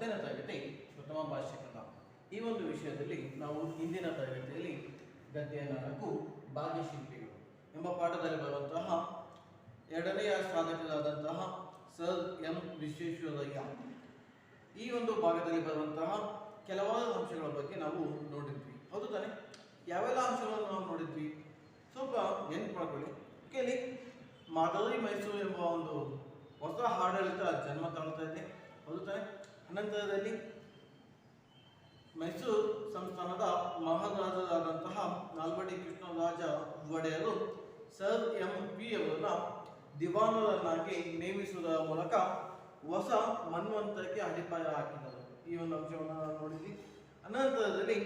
10ನೇ ತರಗತಿ ಪ್ರಥಮ ಭಾಷೆ ಕನ್ನಡ. ಈ ಒಂದು ವಿಷಯದಲ್ಲಿ ನಾವು ಹಿಂದಿನ ತರಗತಿಯಲ್ಲಿ ಗದ್ಯ 4 ಭಾಗ್ಯಶಿಲ್ಪಿಗಳು ಎಂಬ ಪಾಠದಲ್ಲಿ ಬರುವಂತಹ ಎರಡನೆಯ ಸಾಧಕರಾದಂತಹ ಸರ್ ಎಂ ವಿಶ್ವೇಶ್ವರಯ್ಯ ಈ ಒಂದು ಭಾಗದಲ್ಲಿ ಬರುವಂತಹ ಕೆಲವಾರು ಅಂಶಗಳ ಬಗ್ಗೆ ನಾವು ನೋಡಿದ್ವಿ. ಹೌದು ತಾನೆ? ಯಾವೆಲ್ಲ ಅಂಶಗಳನ್ನು ನಾವು ನೋಡಿದ್ವಿ ಸ್ವಲ್ಪ ನೆನಪು ಮಾಡ್ಕೊಳ್ಳಿ. ಕೇಳಿ, ಮಾದರಿ ಮೈಸೂರು ಎಂಬ ಒಂದು ಹೊಸ ಆಡಳಿತ ಜನ್ಮ ತಾಳ್ತಾ ಇದೆ. ಹೌದು ತಾನೆ? ಅನಂತರದಲ್ಲಿ ಮೈಸೂರು ಸಂಸ್ಥಾನದ ಮಹಾರಾಜರಾದಂತಹ ನಾಲ್ವಡಿ ಕೃಷ್ಣರಾಜ ಒಡೆಯರು ಸರ್ ಎಂ ಪಿ ಅವರನ್ನ ದಿವಾನರನ್ನಾಗಿ ನೇಮಿಸುವುದರ ಮೂಲಕ ಹೊಸ ಮನ್ವಂತರಕ್ಕೆ ಅಡಿಪಾಯ ಹಾಕಿದರು. ಈ ಒಂದು ಅಂಶವನ್ನು ನಾವು ನೋಡಿದ್ವಿ. ಅನಂತರದಲ್ಲಿ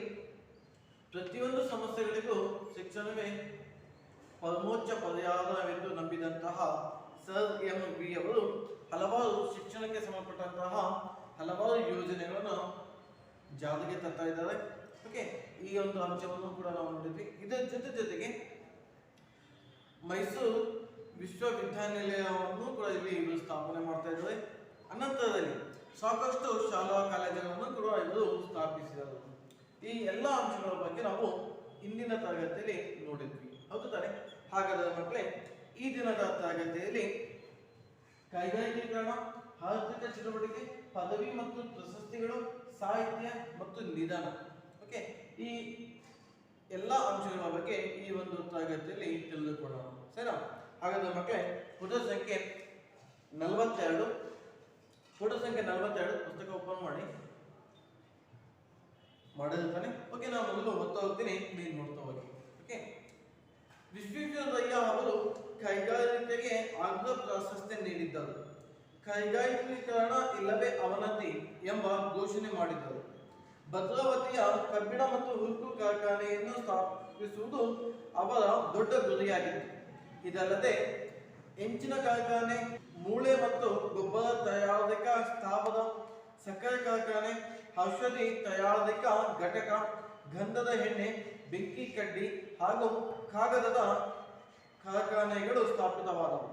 ಪ್ರತಿಯೊಂದು ಸಮಸ್ಯೆಗಳಿಗೂ ಶಿಕ್ಷಣವೇ ಪರಮೋಚ್ಚ ಪರಿಹಾರವೆಂದು ನಂಬಿದಂತಹ ಸರ್ ಎಂ ವಿ ಅವರು ಹಲವಾರು ಶಿಕ್ಷಣಕ್ಕೆ ಸಂಬಂಧಪಟ್ಟಂತಹ ಹಲವಾರು ಯೋಜನೆಗಳನ್ನು ಜಾರಿಗೆ ತರ್ತಾ ಇದ್ದಾರೆ. ಓಕೆ, ಈ ಒಂದು ಅಂಶವನ್ನು ಕೂಡ ನಾವು ನೋಡಿದ್ವಿ. ಇದರ ಜೊತೆಗೆ ಮೈಸೂರು ವಿಶ್ವವಿದ್ಯಾನಿಲಯವನ್ನು ಕೂಡ ಇಲ್ಲಿ ಇವರು ಸ್ಥಾಪನೆ ಮಾಡ್ತಾ ಇದ್ದಾರೆ. ಅನಂತರದಲ್ಲಿ ಸಾಕಷ್ಟು ಶಾಲಾ ಕಾಲೇಜುಗಳನ್ನು ಕೂಡ ಇವರು ಸ್ಥಾಪಿಸಿದರು. ಈ ಎಲ್ಲ ಅಂಶಗಳ ಬಗ್ಗೆ ನಾವು ಇಂದಿನ ತರಗತಿಯಲ್ಲಿ ನೋಡಿದ್ವಿ. ಹೌದು ತಾನೆ? ಹಾಗಾದರೆ ಮಕ್ಕಳೇ, ಈ ದಿನದ ತರಗತಿಯಲ್ಲಿ ಕೈಗಾರಿಕೀಕರಣ, ಆರ್ಥಿಕ ಚಟುವಟಿಕೆ, ಪದವಿ ಮತ್ತು ಪ್ರಶಸ್ತಿಗಳು, ಸಾಹಿತ್ಯ ಮತ್ತು ನಿಧನ, ಓಕೆ, ಈ ಎಲ್ಲ ಅಂಶಗಳ ಬಗ್ಗೆ ಈ ಒಂದು ತರಗತಿಯಲ್ಲಿ ತಿಳಿದುಕೊಳ್ಳೋಣ. ಸರಿನಾ? ಹಾಗಾದ್ರೆ ಮಕ್ಕಳೇ, ಪುಟ ಸಂಖ್ಯೆ 42 ಪುಸ್ತಕ ಓಪನ್ ಮಾಡಿರ್ತಾನೆ. ಓಕೆ, ನಾನು ಮೊದಲು ಓದ್ತಾ ಹೋಗ್ತೀನಿ, ನೀನು ನೋಡ್ತಾ ಹೋಗಿ. ಓಕೆ, ವಿಶ್ವೇಶ್ವರಯ್ಯ ಅವರು ಕೈಗಾರಿಕೆಗೆ ಅಗ್ರ ಪ್ರಾಶಸ್ತ್ಯ ನೀಡಿದ್ದರು. ಕೈಗಾರಿಕೀಕರಣ ಇಲ್ಲವೇ ಅವನತಿ ಎಂಬ ಘೋಷಣೆ ಮಾಡಿದ್ದರು. ಭದ್ರಾವತಿಯ ಕಬ್ಬಿಣ ಮತ್ತು ಉಕ್ಕು ಕಾರ್ಖಾನೆಯನ್ನು ಸ್ಥಾಪಿಸುವುದು ಅವರ ದೊಡ್ಡ ಗುರಿಯಾಗಿತ್ತು. ಇದಲ್ಲದೆ ಹೆಂಚಿನ ಕಾರ್ಖಾನೆ, ಮೂಳೆ ಮತ್ತು ಗೊಬ್ಬರ ತಯಾರಿಕಾ ಸ್ಥಾವರ, ಸಕ್ಕರೆ ಕಾರ್ಖಾನೆ, ಔಷಧಿ ತಯಾರಿಕಾ ಘಟಕ, ಗಂಧದ ಎಣ್ಣೆ, ಬೆಂಕಿ ಕಡ್ಡಿ ಹಾಗೂ ಕಾಗದದ ಕಾರ್ಖಾನೆಗಳು ಸ್ಥಾಪಿತವಾದವು.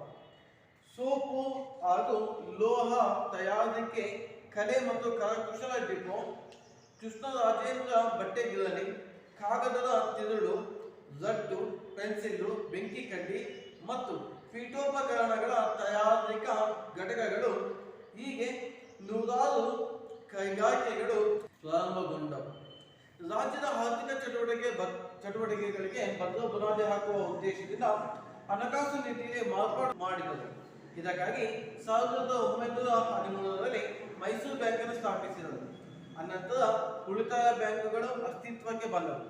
ಸೋಪು ಹಾಗೂ ಲೋಹ ತಯಾರಿಕೆ, ಕಲೆ ಮತ್ತು ಕರಕುಶಲ ಡಿಪೋ, ಕೃಷ್ಣರಾಜೇಂದ್ರ ಬಟ್ಟೆ ಗಿರಣಿ, ಕಾಗದದ ತಿರುಳು, ರಟ್ಟು, ಪೆನ್ಸಿಲ್ಲು, ಬೆಂಕಿ ಕಡ್ಡಿ ಮತ್ತು ಪೀಠೋಪಕರಣಗಳ ತಯಾರಿಕಾ ಘಟಕಗಳು, ಹೀಗೆ ನೂರಾರು ಕೈಗಾರಿಕೆಗಳು ಪ್ರಾರಂಭಗೊಂಡವು. ರಾಜ್ಯದ ಆರ್ಥಿಕ ಚಟುವಟಿಕೆಗಳಿಗೆ ಭದ್ರ ಬುನಾದಿ ಹಾಕುವ ಉದ್ದೇಶದಿಂದ ಹಣಕಾಸು ನೀತಿಗೆ ಮಾರ್ಪಾಡು ಮಾಡಿದರು. ಇದಕ್ಕಾಗಿ 1913ರಲ್ಲಿ ಮೈಸೂರು ಬ್ಯಾಂಕನ್ನು ಸ್ಥಾಪಿಸಿದರು. ಅನಂತರ ಉಳಿತಾಯ ಬ್ಯಾಂಕುಗಳು ಅಸ್ತಿತ್ವಕ್ಕೆ ಬಂದವು.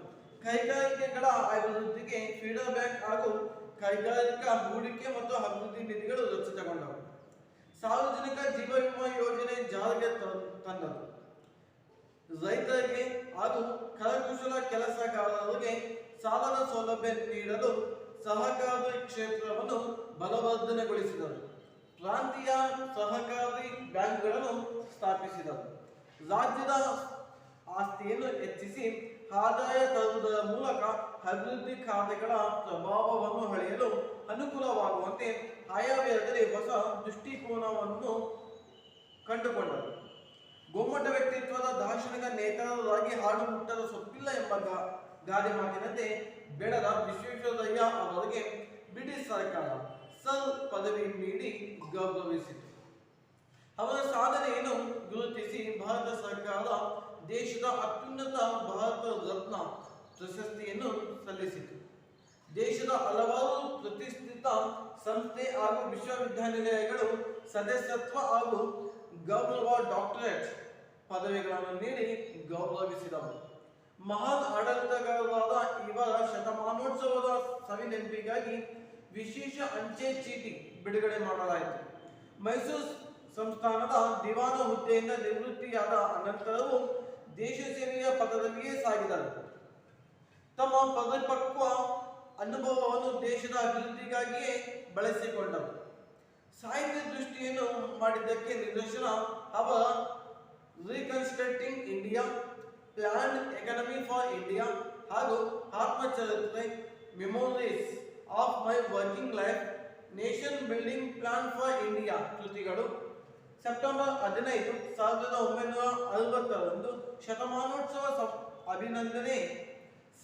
ಕೈಗಾರಿಕೆಗಳ ಅಭಿವೃದ್ಧಿಗೆ ಫೀಡರ್ ಬ್ಯಾಂಕ್ ಹಾಗೂ ಕೈಗಾರಿಕಾ ಹೂಡಿಕೆ ಮತ್ತು ಅಭಿವೃದ್ಧಿ ನಿಧಿಗಳು ರಚಿತಗೊಂಡವು. ಸಾರ್ವಜನಿಕ ಜೀವ ವಿಮಾ ಯೋಜನೆ ಜಾರಿಗೆ ತಂದರು. ರೈತರಿಗೆ ಹಾಗೂ ಕರಕುಶಲ ಕೆಲಸಗಾರರಿಗೆ ಸಾಲದ ಸೌಲಭ್ಯ ನೀಡಲು ಸಹಕಾರಿ ಕ್ಷೇತ್ರವನ್ನು ಬಲವರ್ಧನೆಗೊಳಿಸಿದರು. ಪ್ರಾಂತೀಯ ಸಹಕಾರಿ ಬ್ಯಾಂಕ್ಗಳನ್ನು ಸ್ಥಾಪಿಸಿದರು. ರಾಜ್ಯದ ಆಸ್ತಿಯನ್ನು ಹೆಚ್ಚಿಸಿ ಆದಾಯ ತರುವುದರ ಮೂಲಕ ಅಭಿವೃದ್ಧಿ ಖಾತೆಗಳ ಪ್ರಭಾವವನ್ನು ಅಳೆಯಲು ಅನುಕೂಲವಾಗುವಂತೆ ಆಯವ್ಯಯದಲ್ಲಿ ಹೊಸ ದೃಷ್ಟಿಕೋನವನ್ನು ಕಂಡುಕೊಂಡರು. ಗೊಮ್ಮಟ ವ್ಯಕ್ತಿತ್ವದ ದಾರ್ಶನಿಕ ನೇತಾರರಾಗಿ ಹಾಡು ಮುಟ್ಟದ ಸೊಪ್ಪಿಲ್ಲ ಎಂಬ ಗಾದೆ ಮಾತಿನಂತೆ ಬೆಳೆದ ವಿಶ್ವೇಶ್ವರಯ್ಯ ಅವರಿಗೆ ಬ್ರಿಟಿಷ್ ಸರ್ಕಾರ ಸರ್ ಪದವಿ ನೀಡಿ ಗೌರವಿಸಿತು. ಅವರ ಸಾಧನೆಯನ್ನು ಗುರುತಿಸಿ ಭಾರತ ಸರ್ಕಾರ ದೇಶದ ಅತ್ಯುನ್ನತ ಭಾರತ ರತ್ನ ಪ್ರಶಸ್ತಿಯನ್ನು ಸಲ್ಲಿಸಿತು. ದೇಶದ ಹಲವಾರು ಪ್ರತಿಷ್ಠಿತ ಸಂಸ್ಥೆ ಹಾಗೂ ವಿಶ್ವವಿದ್ಯಾನಿಲಯಗಳು ಸದಸ್ಯತ್ವ ಹಾಗೂ ಗೌರವ ಡಾಕ್ಟರೇಟ್ ಪದವಿಗಳನ್ನು ನೀಡಿ ಗೌರವಿಸಿದವು. ಮಹಾನ್ ಆಡಳಿತಗಾರರಾದ ಇವರ ಶತಮಾನೋತ್ಸವದ ಸವಿನೆನಪಿಗಾಗಿ ವಿಶೇಷ ಅಂಚೆ ಚೀಟಿ ಬಿಡುಗಡೆ ಮಾಡಲಾಯಿತು. ಮೈಸೂರು ಸಂಸ್ಥಾನದ ದಿವಾನ ಹುದ್ದೆಯಿಂದ ನಿವೃತ್ತಿಯಾದ ಅನಂತರವೂ ದೇಶ ಸೇವೆಯ ಪಥದಲ್ಲಿಯೇ ಸಾಗಿದರು. ತಮ್ಮ ಪರಿಪಕ್ವ ಅನುಭವವನ್ನು ದೇಶದ ಅಭಿವೃದ್ಧಿಗಾಗಿಯೇ ಬಳಸಿಕೊಂಡರು. ಸಾಹಿತ್ಯ ದೃಷ್ಟಿಯನ್ನು ಮಾಡಿದ್ದಕ್ಕೆ ನಿದರ್ಶನ ಅವರ reconstructing India, planned economy for India ಹಾಗೂ ಆತ್ಮಚರಿತ್ರೆ, memories of my working life, nation building plan for India ಕೃತಿಗಳು. ಸೆಪ್ಟೆಂಬರ್ 15, 1960ರಂದು ಶತಮಾನೋತ್ಸವ ಅಭಿನಂದನೆ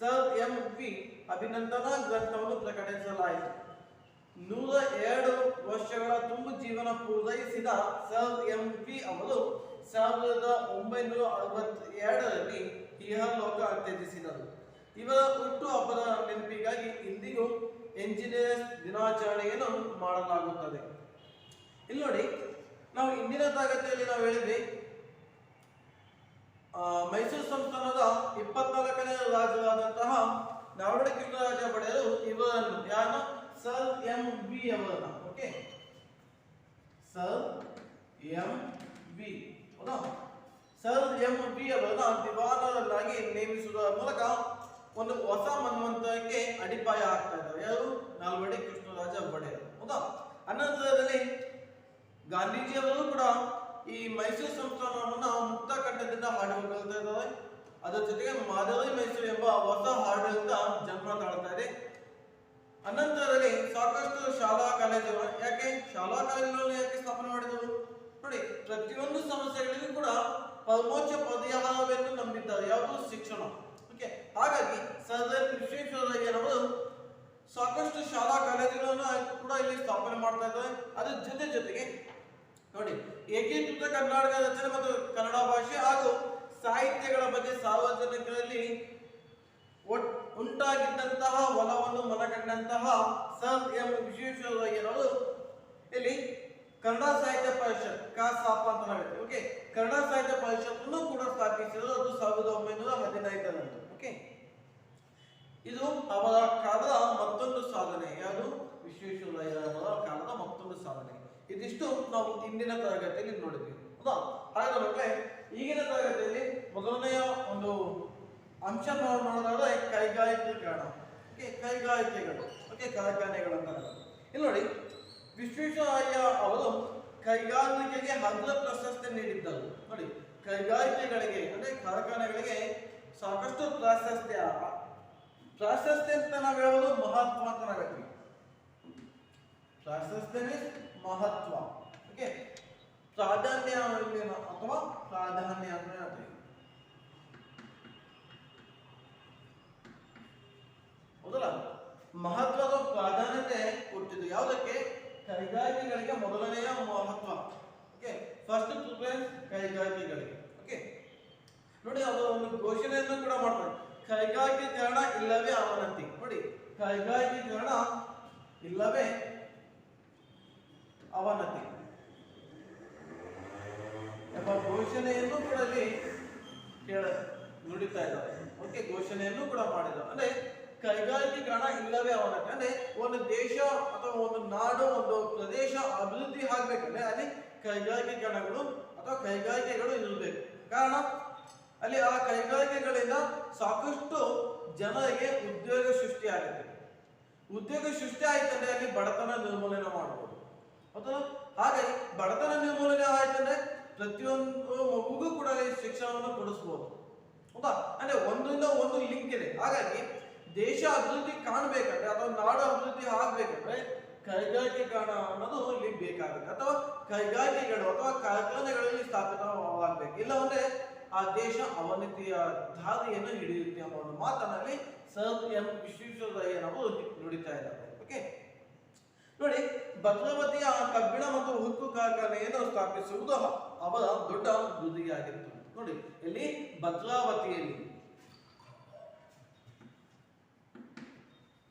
ಸರ್ ಎಂ ವಿ ಅಭಿನಂದನಾ ಗ್ರಂಥವನ್ನು ಪ್ರಕಟಿಸಲಾಯಿತು. 102 ವರ್ಷಗಳ ತುಂಬು ಜೀವನ ಪೂರೈಸಿದ ಸರ್ ಎಂ ವಿ ಅವರು 1962ರಲ್ಲಿ ಇಹಲೋಕ ತ್ಯಜಿಸಿದರು. ಇವರ ಹುಟ್ಟು ಹಬ್ಬದ ನೆನಪಿಗಾಗಿ ಇಂದಿಗೂ ಎಂಜಿನಿಯರ್ಸ್ ದಿನಾಚರಣೆಯನ್ನು ಮಾಡಲಾಗುತ್ತದೆ. ಇಲ್ಲಿ ನೋಡಿ, ನಾವು ಇಂದಿನ ತರಗತಿಯಲ್ಲಿ ನಾವು ಹೇಳಿದ್ವಿ ಮೈಸೂರು ಸಂಸ್ಥಾನದ 24ನೇ ರಾಜರಾದಂತಹ ನಾಲ್ವಡಿ ಕೃಷ್ಣರಾಜ ಒಡೆಯರು ಇವರನ್ನು ಯಾರು ಸರ್ ಎಂ ವಿ ಅವರನ್ನ, ಓಕೆ, ಸರ್ ಎಂ ವಿ ಹೌದಾ, ಸರ್ ಎಂ ವಿ ಅವರನ್ನ ದಿವಾನರನ್ನಾಗಿ ನೇಮಿಸುವುದರ ಮೂಲಕ ಒಂದು ಹೊಸ ಮನ್ವಂತರಕ್ಕೆ ಅಡಿಪಾಯ ಆಗ್ತಾ ಇದ್ದಾರೆ. ಯಾರು? ನಾಲ್ವಡಿ ಕೃಷ್ಣರಾಜ ಒಡೆಯರು ಹೌದಾ. ಅನಂತರದಲ್ಲಿ ಗಾಂಧೀಜಿಯವರು ಕೂಡ ಈ ಮೈಸೂರು ಸಂಸ್ಥಾನವನ್ನ ಮುಕ್ತ ಕಂಠದಿಂದ ಹಾಡುಕೊಳ್ತಾ ಇದ್ದಾರೆ. ಅದರ ಜೊತೆಗೆ ಮಾದರಿ ಮೈಸೂರು ಎಂಬ ಹೊಸ ಆಡಳಿತ ಜನ್ಮ ತಾಳ್ತಾ ಇದೆ. ಅನಂತರದಲ್ಲಿ ಸಾಕಷ್ಟು ಶಾಲಾ ಕಾಲೇಜುಗಳು, ಯಾಕೆ ಶಾಲಾ ಕಾಲೇಜುಗಳನ್ನು ಯಾಕೆ ಸ್ಥಾಪನೆ ಮಾಡಿದರು ನೋಡಿ, ಪ್ರತಿಯೊಂದು ಸಮಸ್ಯೆಗಳಿಗೂ ಕೂಡ ಪರಮೋಚ್ಚ ಪರಿಹಾರವೆಂದು ನಂಬಿದ್ದಾರೆ. ಯಾವುದು? ಶಿಕ್ಷಣ. ಓಕೆ, ಹಾಗಾಗಿ ಸರ್ ಎಂ ವಿಶ್ವೇಶ್ವರಯ್ಯನವರು ಸಾಕಷ್ಟು ಶಾಲಾ ಕಾಲೇಜುಗಳನ್ನು ಕೂಡ ಇಲ್ಲಿ ಸ್ಥಾಪನೆ ಮಾಡ್ತಾ ಇದ್ದಾರೆ. ಅದ್ರ ಜೊತೆಗೆ ನೋಡಿ, ಏಕೀಕೃತ ಕರ್ನಾಟಕ ರಚನೆ ಮತ್ತು ಕನ್ನಡ ಭಾಷೆ ಹಾಗೂ ಸಾಹಿತ್ಯಗಳ ಬಗ್ಗೆ ಸಾರ್ವಜನಿಕರಲ್ಲಿ ಉಂಟಾಗಿದ್ದಂತಹ ಒಲವನ್ನು ಮನಗಂಡಂತಹ ಸರ್ ಎಂ ವಿಶ್ವೇಶ್ವರಯ್ಯನವರು ಇಲ್ಲಿ ಕನ್ನಡ ಸಾಹಿತ್ಯ ಪರಿಷತ್ ಕಾಸಾಪ ಅಂತ ಹೇಳ್ತೀವಿ. ಓಕೆ, ಕನ್ನಡ ಸಾಹಿತ್ಯ ಪರಿಷತ್ತನ್ನು ಕೂಡ ಸ್ಥಾಪಿಸಿದರು. ಅದು 1915ರಂದು. ಓಕೆ, ಇದು ಅವರ ಕಾಲದ ಮತ್ತೊಂದು ಸಾಧನೆ. ಯಾವುದು? ವಿಶ್ವೇಶ್ವರಯ್ಯನವರ ಕಾಲದ ಮತ್ತೊಂದು ಸಾಧನೆ. ಇದಿಷ್ಟು ನಾವು ಇಂದಿನ ತರಗತಿಯಲ್ಲಿ ನೋಡಿದ್ವಿ ಹೌದಾ. ಹಾಗಾದ್ರೆ ಮಕ್ಕಳೇ, ಈಗಿನ ತರಗತಿಯಲ್ಲಿ ಮೊದಲನೆಯ ಒಂದು ಅಂಶ ನಾವು ನೋಡೋದಾದ್ರೆ ಕೈಗಾರಿಕೀಕರಣ. ಓಕೆ, ಕೈಗಾರಿಕೆಗಳು, ಓಕೆ, ಕಾರ್ಖಾನೆಗಳು ಅಂತ. ಇಲ್ಲಿ ನೋಡಿ, ವಿಶ್ವೇಶ್ವರಯ್ಯ ಅವರು ಕೈಗಾರಿಕೆಗೆ ಅಗ್ರ ಪ್ರಶಸ್ತಿ ನೀಡಿದ್ದರು. ನೋಡಿ, ಕೈಗಾರಿಕೆಗಳಿಗೆ ಅಂದ್ರೆ ಕಾರ್ಖಾನೆಗಳಿಗೆ ಸಾಕಷ್ಟು ಪ್ರಾಶಸ್ತ್ಯ ಅಂತ ನಾವು ಹೇಳೋದು ಮಹತ್ವ ಅಂತ ನಾವು ಹೇಳ್ತೀವಿ. ಪ್ರಾಶಸ್ತ್ಯ ಮೀನ್ಸ್ ಮಹತ್ವ. ಓಕೆ, ಪ್ರಾಧಾನ್ಯ ಅಥವಾ ಪ್ರಾಧಾನ್ಯ ಅಂತ ಹೇಳ್ತೀವಿ. ಹೌದಲ್ಲ, ಮಹತ್ವದ ಪ್ರಾಧಾನ್ಯತೆ ಕೊಟ್ಟಿದ್ದು ಯಾವುದಕ್ಕೆ? ಕೈಗಾರಿಕೆಗಳಿಗೆ ಮೊದಲನೆಯ ಮಹತ್ವ. ಓಕೆ, ಫಸ್ಟ್ ಪ್ರಿಫರೆನ್ಸ್ ಕೈಗಾರಿಕೆಗಳಿಗೆ. ಓಕೆ, ನೋಡಿ, ಅವರು ಒಂದು ಘೋಷಣೆಯನ್ನು ಕೂಡ ಮಾಡ್ತಾರೆ, ಕೈಗಾರಿಕೀಕರಣ ಇಲ್ಲವೇ ಅವನತಿ. ನೋಡಿ, ಕೈಗಾರಿಕೀಕರಣ ಇಲ್ಲವೇ ಅವನತಿ ಎಂಬ ಘೋಷಣೆಯನ್ನು ಕೂಡ ಇಲ್ಲಿ ನುಡಿತಾ ಇದ್ದಾರೆ. ಓಕೆ, ಘೋಷಣೆಯನ್ನು ಕೂಡ ಮಾಡಿದ್ದಾರೆ. ಅಂದ್ರೆ ಕೈಗಾರಿಕೀಕರಣ ಇಲ್ಲವೇ ಅವನತಿ ಅಂದ್ರೆ ಒಂದು ದೇಶ ಅಥವಾ ಒಂದು ನಾಡು, ಒಂದು ಪ್ರದೇಶ ಅಭಿವೃದ್ಧಿ ಆಗ್ಬೇಕಂದ್ರೆ ಅಲ್ಲಿ ಕೈಗಾರಿಕೀಕರಣಗಳು ಅಥವಾ ಕೈಗಾರಿಕೆಗಳು ಇರಬೇಕು. ಕಾರಣ ಅಲ್ಲಿ ಆ ಕೈಗಾರಿಕೆಗಳಿಂದ ಸಾಕಷ್ಟು ಜನರಿಗೆ ಉದ್ಯೋಗ ಸೃಷ್ಟಿ ಆಗುತ್ತೆ. ಉದ್ಯೋಗ ಸೃಷ್ಟಿ ಆಯ್ತಂದ್ರೆ ಅಲ್ಲಿ ಬಡತನ ನಿರ್ಮೂಲನೆ ಮಾಡಬಹುದು. ಹೌದಲ್ಲ, ಹಾಗಾಗಿ ಬಡತನ ನಿರ್ಮೂಲನೆ ಆಯ್ತಂದ್ರೆ ಪ್ರತಿಯೊಂದು ಮಗುಗೂ ಕೂಡ ಶಿಕ್ಷಣವನ್ನು ಕೊಡಿಸಬಹುದು. ಹೌದಾ, ಅಂದ್ರೆ ಒಂದರಿಂದ ಒಂದು ಲಿಂಕ್ ಇದೆ. ಹಾಗಾಗಿ ದೇಶ ಅಭಿವೃದ್ಧಿ ಕಾಣಬೇಕಂದ್ರೆ ಅಥವಾ ನಾಡು ಅಭಿವೃದ್ಧಿ ಆಗ್ಬೇಕಂದ್ರೆ ಕೈಗಾರಿಕೀಕರಣ ಅನ್ನೋದು ಇಲ್ಲಿ ಬೇಕಾಗುತ್ತೆ, ಅಥವಾ ಕೈಗಾರಿಕೆಗಳು ಅಥವಾ ಕಾರ್ಖಾನೆಗಳಲ್ಲಿ ಸ್ಥಾಪಿತವಾಗಬೇಕು. ಇಲ್ಲ ಅಂದ್ರೆ ಆ ದೇಶ ಅವನತಿಯ ದಾರಿಯನ್ನು ಹಿಡಿಯುತ್ತೆ ಅನ್ನೋ ಒಂದು ಮಾತನಲ್ಲಿ ಸರ್ ಎಂ ವಿಶ್ವೇಶ್ವರಯ್ಯನವರು ನುಡಿತಾ ಇದ್ದಾರೆ. ಓಕೆ, ನೋಡಿ, ಭದ್ರಾವತಿಯ ಕಬ್ಬಿಣ ಮತ್ತು ಉಕ್ಕು ಕಾರ್ಖಾನೆಯನ್ನು ಸ್ಥಾಪಿಸುವುದು ಅವರ ದೊಡ್ಡ ಗುರಿಯಾಗಿತ್ತು. ನೋಡಿ, ಇಲ್ಲಿ ಭದ್ರಾವತಿಯಲ್ಲಿ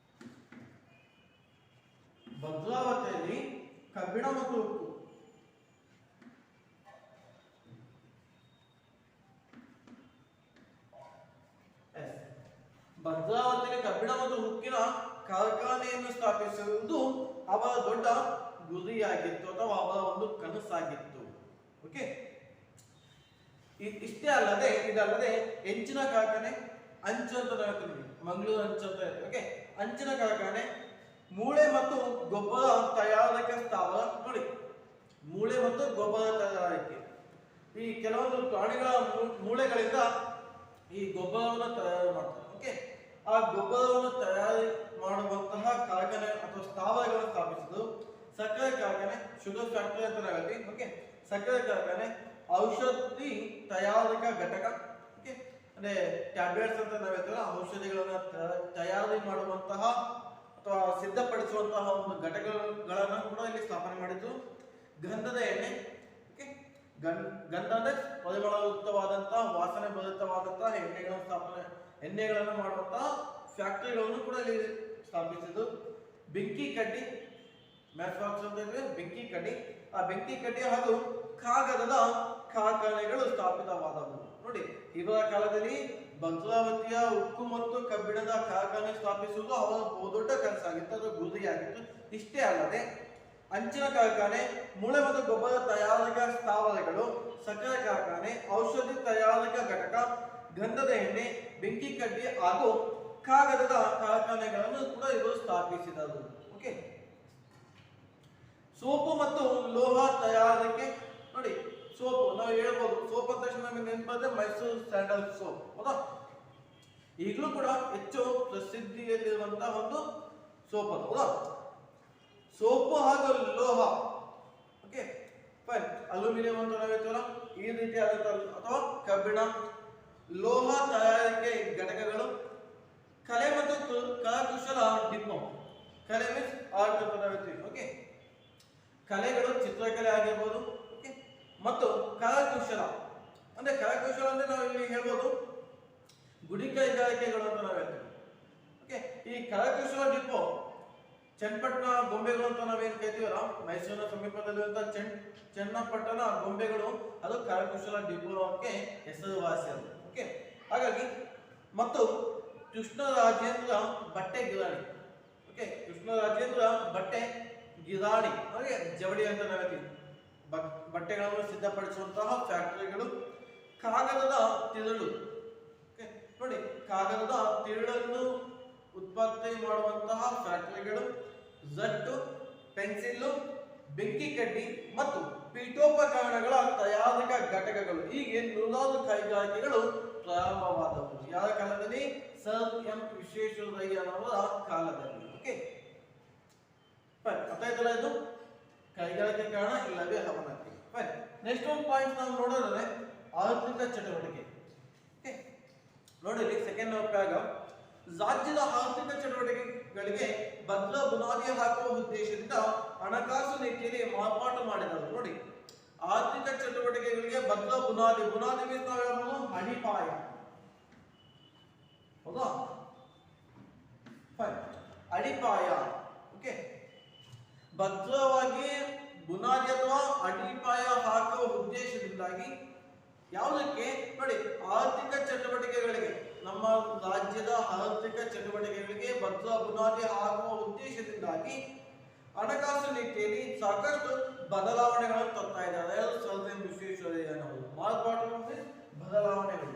ಕಬ್ಬಿಣ ಮತ್ತು ಉಕ್ಕು ಭದ್ರಾವತಿಯಲ್ಲಿ ಕಬ್ಬಿಣ ಮತ್ತು ಉಕ್ಕಿನ ಕಾರ್ಖಾನೆಯನ್ನು ಸ್ಥಾಪಿಸುವುದು ಅವರ ದೊಡ್ಡ ಗುರಿಯಾಗಿತ್ತು ಅಥವಾ ಅವರ ಒಂದು ಕನಸಾಗಿತ್ತು. ಓಕೆ, ಇಷ್ಟೇ ಅಲ್ಲದೆ ಇದಲ್ಲದೆ ಹೆಂಚಿನ ಕಾರ್ಖಾನೆ, ಅಂಚು ಅಂತ ಹೇಳ್ತೀವಿ, ಮಂಗಳೂರು ಅಂಚು ಅಂತ ಹೇಳ್ತೀವಿ. ಓಕೆ, ಅಂಚಿನ ಕಾರ್ಖಾನೆ, ಮೂಳೆ ಮತ್ತು ಗೊಬ್ಬರ ತಯಾರಕ ಸ್ಥಾವರ. ನೋಡಿ, ಮೂಳೆ ಮತ್ತು ಗೊಬ್ಬರ ತಯಾರಿಕೆ, ಈ ಕೆಲವೊಂದು ಪ್ರಾಣಿಗಳ ಮೂಳೆಗಳಿಂದ ಈ ಗೊಬ್ಬರವನ್ನು ತಯಾರು ಮಾಡ್ತಾರೆ. ಓಕೆ, ಆ ಗೊಬ್ಬರವನ್ನು ತಯಾರಿ ಮಾಡುವಂತಹ ಕಾರ್ಖಾನೆ ಅಥವಾ ಸ್ಥಾವರಗಳನ್ನು ಸ್ಥಾಪಿಸಿದ್ದು ಸಕ್ಕರೆ ಕಾರ್ಖಾನೆ ಶುಗರ್ ಫ್ಯಾಕ್ಟರಿ ಅಂತ ನಾವು ಹೇಳ್ತೀವಿ. ಓಕೆ, ಸಕ್ಕರೆ ಕಾರ್ಖಾನೆ, ಔಷಧಿ ತಯಾರಿಕಾ ಘಟಕ, ಓಕೆ, ಅಂದ್ರೆ ಟ್ಯಾಬ್ಲೆಟ್ಸ್ ಅಂತ ನಾವು ಹೇಳ್ತೀವಲ್ಲ, ಔಷಧಿಗಳನ್ನ ತಯಾರಿ ಮಾಡುವಂತಹ ಅಥವಾ ಸಿದ್ಧಪಡಿಸುವಂತಹ ಒಂದು ಘಟಕಗಳನ್ನು ಕೂಡ ಇಲ್ಲಿ ಸ್ಥಾಪನೆ ಮಾಡಿದ್ದು. ಗಂಧದ ಎಣ್ಣೆ, ಓಕೆ, ಗಂಧ ಅಂದ್ರೆ ಪರಿಮಳಯುಕ್ತವಾದಂತಹ ವಾಸನೆ ಭರಿತವಾದಂತಹ ಎಣ್ಣೆಗಳನ್ನು ಮಾಡುವಂತಹ ಫ್ಯಾಕ್ಟರಿಗಳನ್ನು ಕೂಡ ಇಲ್ಲಿ ಸ್ಥಾಪಿಸಿದ್ದು. ಬೆಂಕಿ ಕಡ್ಡಿ, ಮ್ಯಾಚ್ ಬಾಕ್ಸ್ ಅಂತ ಹೇಳಿದ್ರೆ ಬೆಂಕಿ ಕಡ್ಡಿ, ಆ ಬೆಂಕಿ ಕಡ್ಡಿ ಹಾಗೂ ಕಾಗದದ ಕಾರ್ಖಾನೆಗಳು ಸ್ಥಾಪಿತವಾದವು. ನೋಡಿ, ಇವರ ಕಾಲದಲ್ಲಿ ಭದ್ರಾವತಿಯ ಉಕ್ಕು ಮತ್ತು ಕಬ್ಬಿಣದ ಕಾರ್ಖಾನೆ ಸ್ಥಾಪಿಸುವುದು ಅವರ ಬಹುದೊಡ್ಡ ಕನಸಾಗಿತ್ತು, ಅದು ಗುರಿಯಾಗಿತ್ತು. ಇಷ್ಟೇ ಅಲ್ಲದೆ ಅಂಚಿನ ಕಾರ್ಖಾನೆ, ಮೂಳೆ ಮತ್ತು ಗೊಬ್ಬರ ತಯಾರಿಕಾ ಸ್ಥಾವರಗಳು, ಸಕ್ಕರೆ ಕಾರ್ಖಾನೆ, ಔಷಧಿ ತಯಾರಿಕಾ ಘಟಕ, ಗಂಧದ ಎಣ್ಣೆ, ಬೆಂಕಿ ಕಡ್ಡಿ ಹಾಗೂ ಕಾಗದದ ಕಾರ್ಖಾನೆಗಳನ್ನು ಕೂಡ ಇವರು ಸ್ಥಾಪಿಸಿದರು. ಓಕೆ, ಸೋಪು ಮತ್ತು ಲೋಹ ತಯಾರಿಕೆ. ನೋಡಿ, ಸೋಪು ನಾವು ಹೇಳ್ಬೋದು, ಸೋಪ್ ಅಂತ ತಕ್ಷಣ ನಮಗೆ ನೆನಪಾದ್ರೆ ಮೈಸೂರು ಸ್ಯಾಂಡಲ್ ಸೋಪ್, ಹೌದಾ? ಈಗಲೂ ಕೂಡ ಹೆಚ್ಚು ಪ್ರಸಿದ್ಧಿಯಲ್ಲಿರುವಂತಹ ಒಂದು ಸೋಪ್ ಅದು, ಹೌದಾ? ಸೋಪು ಹಾಗೂ ಲೋಹ, ಓಕೆ ಫೈನ್. ಅಲ್ಯೂಮಿನಿಯಂ ಅಂತ ನಾವು ಹೇಳ್ತೀವಲ್ಲ, ಈ ರೀತಿಯಾದಂತಹ ಅಥವಾ ಕಬ್ಬಿಣ, ಲೋಹ ತಯಾರಿಕೆ ಘಟಕಗಳು, ಕಲೆ ಮತ್ತು ಕರಕುಶಲ ಡಿಪೋ. ಕಲೆ ಮೀನ್ಸ್ ಆರ್ಟ್ ಅಂತ ನಾವು ಹೇಳ್ತೀವಿ. ಓಕೆ, ಕಲೆಗಳು ಚಿತ್ರಕಲೆ ಆಗಿರ್ಬೋದು, ಓಕೆ, ಮತ್ತು ಕರಕುಶಲ ಅಂದ್ರೆ ಕರಕುಶಲ ಅಂದ್ರೆ ನಾವು ಇಲ್ಲಿ ಹೇಳ್ಬೋದು ಗುಡಿ ಕೈಗಾರಿಕೆಗಳು ಅಂತ ನಾವು ಹೇಳ್ತೀವಿ. ಓಕೆ, ಈ ಕರಕುಶಲ ಡಿಪೋ ಚನ್ನಪಟ್ಟಣ ಗೊಂಬೆಗಳು ಅಂತ ನಾವೇನು ಕರಿತೀವಲ್ಲ, ಮೈಸೂರಿನ ಸಮೀಪದಲ್ಲಿರುವಂತಹ ಚನ್ನಪಟ್ಟಣ ಗೊಂಬೆಗಳು, ಅದು ಕರಕುಶಲ ಡಿಪೋಕ್ಕೆ ಹೆಸರುವಾಸಿ ಅದು. ಓಕೆ, ಹಾಗಾಗಿ ಮತ್ತು ಕೃಷ್ಣರಾಜೇಂದ್ರ ಬಟ್ಟೆ ಗಿರಾಣಿ. ಓಕೆ, ಕೃಷ್ಣರಾಜೇಂದ್ರ ಬಟ್ಟೆ ಗಿರಾಣಿ ಹಾಗೆ ಜವಳಿ ಅಂತ ನಾವು ಹೇಳ್ತೀವಿ. ಬಟ್ಟೆಗಳನ್ನು ಸಿದ್ಧಪಡಿಸುವಂತಹ ಫ್ಯಾಕ್ಟರಿಗಳು. ಕಾಗದದ ತಿರುಳು, ಓಕೆ ನೋಡಿ, ಕಾಗದದ ತಿರುಳನ್ನು ಉತ್ಪತ್ತಿ ಮಾಡುವಂತಹ ಫ್ಯಾಕ್ಟರಿಗಳು. ಜಟ್ಟು, ಪೆನ್ಸಿಲ್ಲು, ಬೆಂಕಿ ಕಡ್ಡಿ ಮತ್ತು ಪೀಠೋಪಕರಣಗಳ ತಯಾರಿಕಾ ಘಟಕಗಳು, ಹೀಗೆ ನೂರಾರು ಕೈಗಾರಿಕೆಗಳು ಪ್ರಾರಂಭವಾದವು. ಯಾರ ಕಾಲದಲ್ಲಿ? ಸರ್ ಎಂ ವಿಶ್ವೇಶ್ವರಯ್ಯನವರ ಕಾಲದಲ್ಲಿ. ಓಕೆ, ಗೊತ್ತಾಯ್ತಲ್ಲ, ಇದು ಕೈಗಾರಿಕೆ ಕಾರಣ ಇಲ್ಲವೇ ಅವನತಿ. ಫೈನ್. ನೆಕ್ಸ್ಟ್ ಒಂದು ಪಾಯಿಂಟ್ ನಾವು ನೋಡೋದಾದ್ರೆ ಆರ್ಥಿಕ ಚಟುವಟಿಕೆ. ಓಕೆ, ನೋಡಿ ಸೆಕೆಂಡ್ ಪ್ಯಾರಾಗ್ರಾಫ್. ರಾಜ್ಯದ ಆರ್ಥಿಕ ಚಟುವಟಿಕೆಗಳಿಗೆ ಭದ್ರ ಬುನಾದಿ ಹಾಕುವ ಉದ್ದೇಶದಿಂದ ಹಣಕಾಸು ನೀತಿಯಲ್ಲಿ ಮಾರ್ಪಾಟು ಮಾಡಿದರು. ನೋಡಿ, ಆರ್ಥಿಕ ಚಟುವಟಿಕೆಗಳಿಗೆ ಭದ್ರ ಬುನಾದಿ. ಬುನಾದಿ ಮೀನ್ಸ್ ನಾವು ಹೇಳ್ಬೋದು ಅಡಿಪಾಯ, ಹೌದಾ? ಫೈನ್, ಅಡಿಪಾಯ. ಓಕೆ, ಭದ್ರವಾಗಿ ಬುನಾದಿ ಅಥವಾ ಅಡಿಪಾಯ ಹಾಕುವ ಉದ್ದೇಶದಿಂದಾಗಿ ಯಾವುದಕ್ಕೆ? ನೋಡಿ, ಆರ್ಥಿಕ ಚಟುವಟಿಕೆಗಳಿಗೆ, ನಮ್ಮ ರಾಜ್ಯದ ಆರ್ಥಿಕ ಚಟುವಟಿಕೆಗಳಿಗೆ ಭದ್ರ ಬುನಾದಿ ಹಾಕುವ ಉದ್ದೇಶದಿಂದಾಗಿ ಹಣಕಾಸು ನೀತಿಯಲ್ಲಿ ಸಾಕಷ್ಟು ಬದಲಾವಣೆಗಳನ್ನು ತರ್ತಾ ಇದ್ದಾರೆ. ಸರ್ ಎಂ ವಿಶ್ವೇಶ್ವರಯ್ಯನವರು ಮಾರ್ಪಾಟು ಬದಲಾವಣೆಗಳು,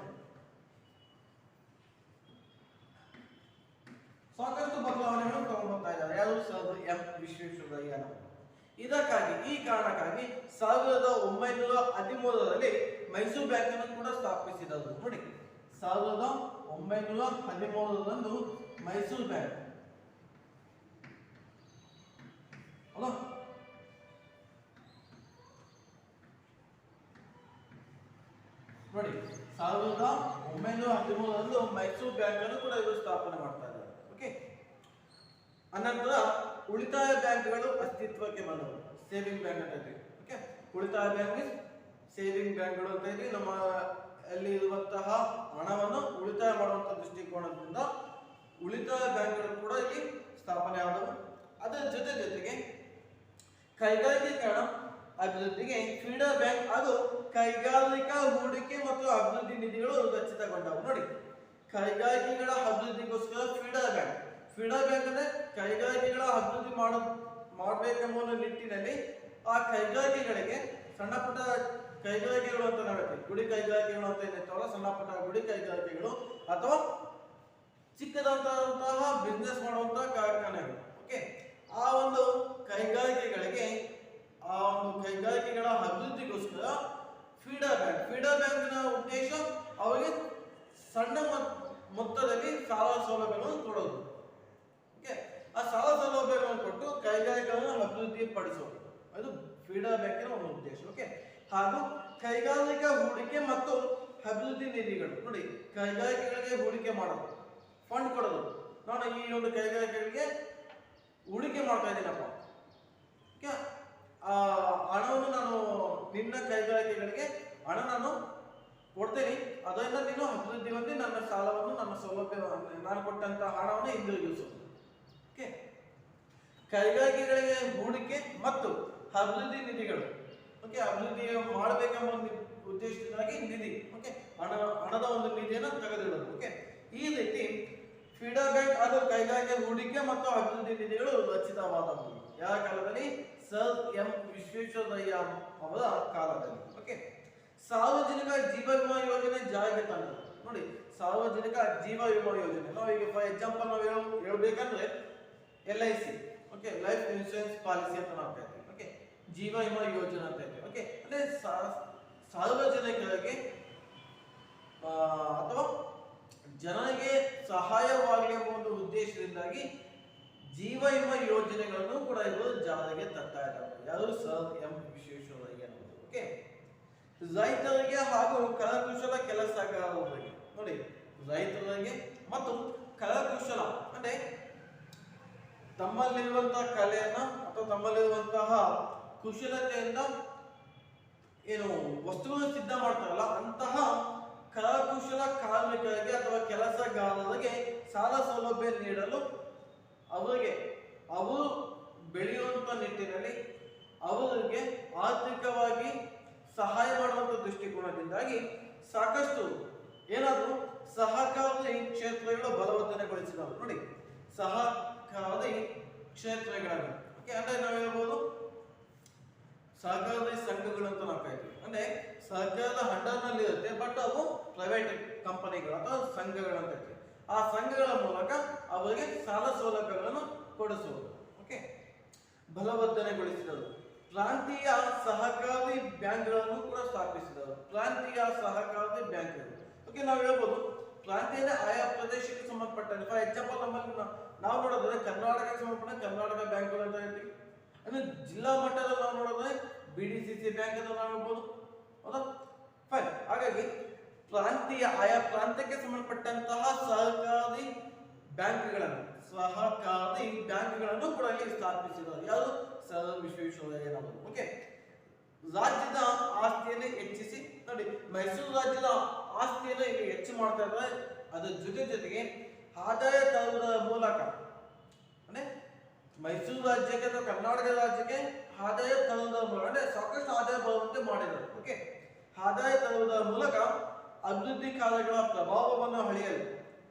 ಸಾಕಷ್ಟು ಬದಲಾವಣೆಗಳನ್ನು ತಗೊಂಡ್ಬರ್ತಾ ಇದ್ದಾರೆ. ಯಾರು? ಸರ್ ಎಂ ವಿಶ್ವೇಶ್ವರಯ್ಯನವರು. ಇದಕ್ಕಾಗಿ, ಈ ಕಾರಣಕ್ಕಾಗಿ 1913ರಲ್ಲಿ ಮೈಸೂರು ಬ್ಯಾಂಕ್ ಅನ್ನು ಕೂಡ ಸ್ಥಾಪಿಸಿದರು. ನೋಡಿ, 1913ರಂದು ಮೈಸೂರು ಬ್ಯಾಂಕ್, ಅಲ್ಲ? ನೋಡಿ, 1913ರಂದು ಮೈಸೂರು ಬ್ಯಾಂಕ್ ಅನ್ನು ಕೂಡ ಇವರು ಸ್ಥಾಪನೆ ಮಾಡ್ತಾ ಇದ್ದಾರೆ. ಓಕೆ, ಅನಂತರ ಉಳಿತಾಯ ಬ್ಯಾಂಕ್ಗಳು ಅಸ್ತಿತ್ವಕ್ಕೆ ಬಂದವು. ಸೇವಿಂಗ್ ಬ್ಯಾಂಕ್ ಅಂತ ಹೇಳ್ತೀವಿ. ಓಕೆ, ಉಳಿತಾಯ ಬ್ಯಾಂಕ್ ಮೀನ್ಸ್ ಸೇವಿಂಗ್ ಬ್ಯಾಂಕ್ಗಳು ಅಂತ ಹೇಳಿ ನಮ್ಮ ಅಲ್ಲಿ ಇರುವಂತಹ ಹಣವನ್ನು ಉಳಿತಾಯ ಮಾಡುವಂತಹ ದೃಷ್ಟಿಕೋನದಿಂದ ಉಳಿತಾಯ ಬ್ಯಾಂಕ್ಗಳು ಕೂಡ ಇಲ್ಲಿ ಸ್ಥಾಪನೆ ಆದವು. ಅದರ ಜೊತೆಗೆ ಕೈಗಾರಿಕೀಕರಣ ಅಭಿವೃದ್ಧಿಗೆ ಫೀಡರ್ ಬ್ಯಾಂಕ್ ಹಾಗೂ ಕೈಗಾರಿಕಾ ಹೂಡಿಕೆ ಮತ್ತು ಅಭಿವೃದ್ಧಿ ನಿಧಿಗಳು ರಚಿತಗೊಂಡವು. ನೋಡಿ, ಕೈಗಾರಿಕೆಗಳ ಅಭಿವೃದ್ಧಿಗೋಸ್ಕರ ಫೀಡರ್ ಬ್ಯಾಂಕ್. ಫೀಡರ್ ಬ್ಯಾಂಕ್ ಅಂದ್ರೆ ಕೈಗಾರಿಕೆಗಳ ಅಭಿವೃದ್ಧಿ ಮಾಡಬೇಕೆಂಬ ನಿಟ್ಟಿನಲ್ಲಿ ಆ ಕೈಗಾರಿಕೆಗಳಿಗೆ ಸಣ್ಣ ಪುಟ್ಟ ಕೈಗಾರಿಕೆಗಳು ಅಂತ ನಾವು ಹೇಳ್ತೀವಿ. ಗುಡಿ ಕೈಗಾರಿಕೆಗಳು ಅಂತ ಏನಿರ್ತಾವಲ್ಲ, ಸಣ್ಣ ಪುಟ್ಟ ಗುಡಿ ಕೈಗಾರಿಕೆಗಳು ಅಥವಾ ಚಿಕ್ಕದಂತಹ ಬಿಸ್ನೆಸ್ ಮಾಡುವಂತಹ ಕಾರ್ಖಾನೆಗಳು. ಓಕೆ, ಆ ಒಂದು ಕೈಗಾರಿಕೆಗಳಿಗೆ, ಆ ಒಂದು ಕೈಗಾರಿಕೆಗಳ ಅಭಿವೃದ್ಧಿಗೋಸ್ಕರ ಫೀಡರ್ ಬ್ಯಾಂಕ್ನ ಉದ್ದೇಶ ಅವರಿಗೆ ಸಣ್ಣ ಮೊತ್ತದಲ್ಲಿ ಸಾಲ ಸೌಲಭ್ಯಗಳನ್ನು ಕೊಡೋದು. ಓಕೆ, ಆ ಸಾಲ ಸೌಲಭ್ಯಗಳನ್ನು ಕೊಟ್ಟು ಕೈಗಾರಿಕೆಗಳನ್ನು ಅಭಿವೃದ್ಧಿಪಡಿಸೋದು, ಅದು ಫೀಡಾ ಬ್ಯಾಂಕಿನ ಒಂದು ಉದ್ದೇಶ. ಓಕೆ, ಹಾಗೂ ಕೈಗಾರಿಕಾ ಹೂಡಿಕೆ ಮತ್ತು ಅಭಿವೃದ್ಧಿ ನಿಧಿಗಳು. ನೋಡಿ, ಕೈಗಾರಿಕೆಗಳಿಗೆ ಹೂಡಿಕೆ ಮಾಡೋದು, ಫಂಡ್ ಕೊಡೋದು. ನಾನು ಈ ಒಂದು ಕೈಗಾರಿಕೆಗಳಿಗೆ ಹೂಡಿಕೆ ಮಾಡ್ತಾ ಇದ್ದೀನಪ್ಪ, ಓಕೆ, ಆ ಹಣವನ್ನು ನಾನು ನಿನ್ನ ಕೈಗಾರಿಕೆಗಳಿಗೆ ಹಣ ನಾನು ಕೊಡ್ತೇನೆ, ಅದರಿಂದ ನೀನು ಅಭಿವೃದ್ಧಿ ಹೊಂದಿ ನನ್ನ ಸಾಲವನ್ನು, ನನ್ನ ಸೌಲಭ್ಯ, ನಾನು ಕೊಟ್ಟಂತ ಹಣವನ್ನು ಹಿಂದಿರುಗಿಸೋದು. ಓಕೆ, ಕೈಗಾರಿಕೆಗಳಿಗೆ ಹೂಡಿಕೆ ಮತ್ತು ಅಭಿವೃದ್ಧಿ ನಿಧಿಗಳು. ಓಕೆ, ಅಭಿವೃದ್ಧಿ ಮಾಡಬೇಕೆಂಬ ಒಂದು ಉದ್ದೇಶದಿಂದಾಗಿ ನಿಧಿ, ಓಕೆ, ಹಣದ ಒಂದು ನಿಧಿಯನ್ನು ತೆಗೆದಿಡೋದು. ಓಕೆ, ಈ ರೀತಿ ಫೀಡಾ ಬ್ಯಾಂಕ್ ಅದು ಕೈಗಾರಿಕೆ ಹೂಡಿಕೆ ಮತ್ತು ಅಭಿವೃದ್ಧಿ ನಿಧಿಗಳು ರಚಿತವಾದವು. ಯಾವ ಕಾಲದಲ್ಲಿ? ಸರ್ ಎಂ ವಿಶ್ವೇಶ್ವರಯ್ಯ ಅವರ ಕಾಲದಲ್ಲಿ. ಓಕೆ, ಸಾರ್ವಜನಿಕ ಜೀವ ವಿಮಾ ಯೋಜನೆ ಜಾರಿಗೆ ತಂದರು. ನೋಡಿ, ಸಾರ್ವಜನಿಕ ಜೀವ ವಿಮಾ ಯೋಜನೆ, ನಾವು ಈಗ ಫಾರ್ ಎಕ್ಸಾಂಪಲ್ ನಾವು ಹೇಳ್ಬೇಕಂದ್ರೆ LIC, okay, life insurance policy ಅಂತ ನಾವು ಹೇಳ್ತೀವಿ. ಓಕೆ, ಜೀವ ವಿಮಾ ಯೋಜನೆ ಅಂತ ಹೇಳ್ತೀವಿ. ಓಕೆ, ಅಂದ್ರೆ ಸಾರ್ವಜನಿಕರಿಗೆ ಅಥವಾ ಜನರಿಗೆ ಸಹಾಯವಾಗಲಿ ಎಂಬ ಒಂದು ಉದ್ದೇಶದಿಂದಾಗಿ ಜೀವ ವಿಮಾ ಯೋಜನೆಗಳನ್ನು ಕೂಡ ಇವರು ಜಾರಿಗೆ ತರ್ತಾ ಇದ್ದಾರೆ. ಯಾರು? Sir M Visvesvaraya. ಓಕೆ, ರೈತರಿಗೆ ಹಾಗೂ ಕರಕುಶಲ ಕೆಲಸಗಾರರಿಗೆ. ನೋಡಿ, ರೈತರಿಗೆ ಮತ್ತು ಕರಕುಶಲ ಅಂದ್ರೆ ತಮ್ಮಲ್ಲಿರುವಂತಹ ಕಲೆಯನ್ನ ಅಥವಾ ತಮ್ಮಲ್ಲಿರುವಂತಹ ಕುಶಲತೆಯಿಂದ ಏನು ವಸ್ತುಗಳನ್ನು ಸಿದ್ಧ ಮಾಡ್ತಾರಲ್ಲ, ಅಂತಹ ಕರಕುಶಲ ಕಾರ್ಮಿಕರಿಗೆ ಅಥವಾ ಕೆಲಸಗಾರರಿಗೆ ಸಾಲ ಸೌಲಭ್ಯ ನೀಡಲು ಅವರು ಬೆಳೆಯುವಂತ ನಿಟ್ಟಿನಲ್ಲಿ ಅವರಿಗೆ ಆರ್ಥಿಕವಾಗಿ ಸಹಾಯ ಮಾಡುವಂತ ದೃಷ್ಟಿಕೋನದಿಂದಾಗಿ ಸಾಕಷ್ಟು ಏನಾದ್ರು ಸಹಕಾರಿ ಕ್ಷೇತ್ರಗಳು ಬಲವರ್ಧನೆಗೊಳಿಸಿದವು. ನೋಡಿ, ಸಹಕಾರಿ ಕ್ಷೇತ್ರಗಳನ್ನು, ಓಕೆ, ಅಂದ್ರೆ ನಾವು ಹೇಳ್ಬೋದು ಸಹಕಾರಿ ಸಂಘಗಳು ಅಂತ ನಾವು ಕರಿತೀವಿ. ಅಂದ್ರೆ ಸರ್ಕಾರದ ಅಂಡರ್ನಲ್ಲಿ ಇರುತ್ತೆ, ಬಟ್ ಅವು ಪ್ರೈವೇಟ್ ಕಂಪನಿಗಳು ಅಥವಾ ಸಂಘಗಳು ಅಂತ ಹೇಳ್ತೀವಿ. ಆ ಸಂಘಗಳ ಮೂಲಕ ಅವರಿಗೆ ಸಾಲ ಸೌಲಭ್ಯಗಳನ್ನು ಕೊಡಿಸುವುದು. ಓಕೆ, ಬಲವರ್ಧನೆಗೊಳಿಸಿದರು. ಪ್ರಾಂತೀಯ ಸಹಕಾರಿ ಬ್ಯಾಂಕ್ಗಳನ್ನು ಕೂಡ ಸ್ಥಾಪಿಸಿದರು. ಪ್ರಾಂತೀಯ ಸಹಕಾರಿ ಬ್ಯಾಂಕ್ಗಳು, ಓಕೆ, ನಾವು ಹೇಳ್ಬೋದು ಪ್ರಾಂತೀಯ ಆಯಾ ಪ್ರದೇಶಕ್ಕೆ ಸಂಬಂಧಪಟ್ಟಂತೆ. ಫಾರ್ ಎಕ್ಸಾಂಪಲ್ ನಮ್ಮಲ್ಲಿ ನಾವು ನೋಡೋದ್ರೆ ಕರ್ನಾಟಕಕ್ಕೆ ಸಂಬಂಧಪಟ್ಟ ಕರ್ನಾಟಕ ಬ್ಯಾಂಕ್ಗಳು ಅಂತ ಹೇಳ್ತೀವಿ. ಅಂದ್ರೆ ಜಿಲ್ಲಾ ಮಟ್ಟದಲ್ಲಿ ನಾವು ನೋಡೋದ್ರೆ BDCC ಬ್ಯಾಂಕ್ ಅಂತ ನಾವು ಹೇಳ್ಬೋದು. ಹೌದಾ? ಫೈನ್. ಹಾಗಾಗಿ ಆಯಾ ಪ್ರಾಂತ್ಯಕ್ಕೆ ಸಂಬಂಧಪಟ್ಟಂತಹ ಸಹಕಾರಿ ಬ್ಯಾಂಕ್ಗಳನ್ನು ಕೂಡ ಇಲ್ಲಿ ಸ್ಥಾಪಿಸಿದ್ದಾರೆ. ಯಾರು? ಸರ್ ವಿಶ್ವೇಶ್ವರಯ್ಯನವರು. ಓಕೆ, ರಾಜ್ಯದ ಆಸ್ತಿಯನ್ನು ಹೆಚ್ಚಿಸಿ. ನೋಡಿ, ಮೈಸೂರು ರಾಜ್ಯದ ಆಸ್ತಿಯನ್ನು ಇಲ್ಲಿ ಹೆಚ್ಚು ಮಾಡ್ತಾ ಇದ್ದಾರೆ. ಅದರ ಜೊತೆಗೆ ಆದಾಯ ತರುವುದರ ಮೂಲಕ, ಅಂದ್ರೆ ಮೈಸೂರು ರಾಜ್ಯಕ್ಕೆ ಅಥವಾ ಕರ್ನಾಟಕ ರಾಜ್ಯಕ್ಕೆ ಆದಾಯ ತರುವುದರ ಮೂಲಕ, ಅಂದ್ರೆ ಸಾಕಷ್ಟು ಆದಾಯ ಬರುವಂತೆ ಮಾಡಿದರು. ಓಕೆ, ಆದಾಯ ತರುವುದರ ಮೂಲಕ ಅಭಿವೃದ್ಧಿ ಕಾರ್ಯಗಳ ಪ್ರಭಾವವನ್ನು ಅಳೆಯಲು,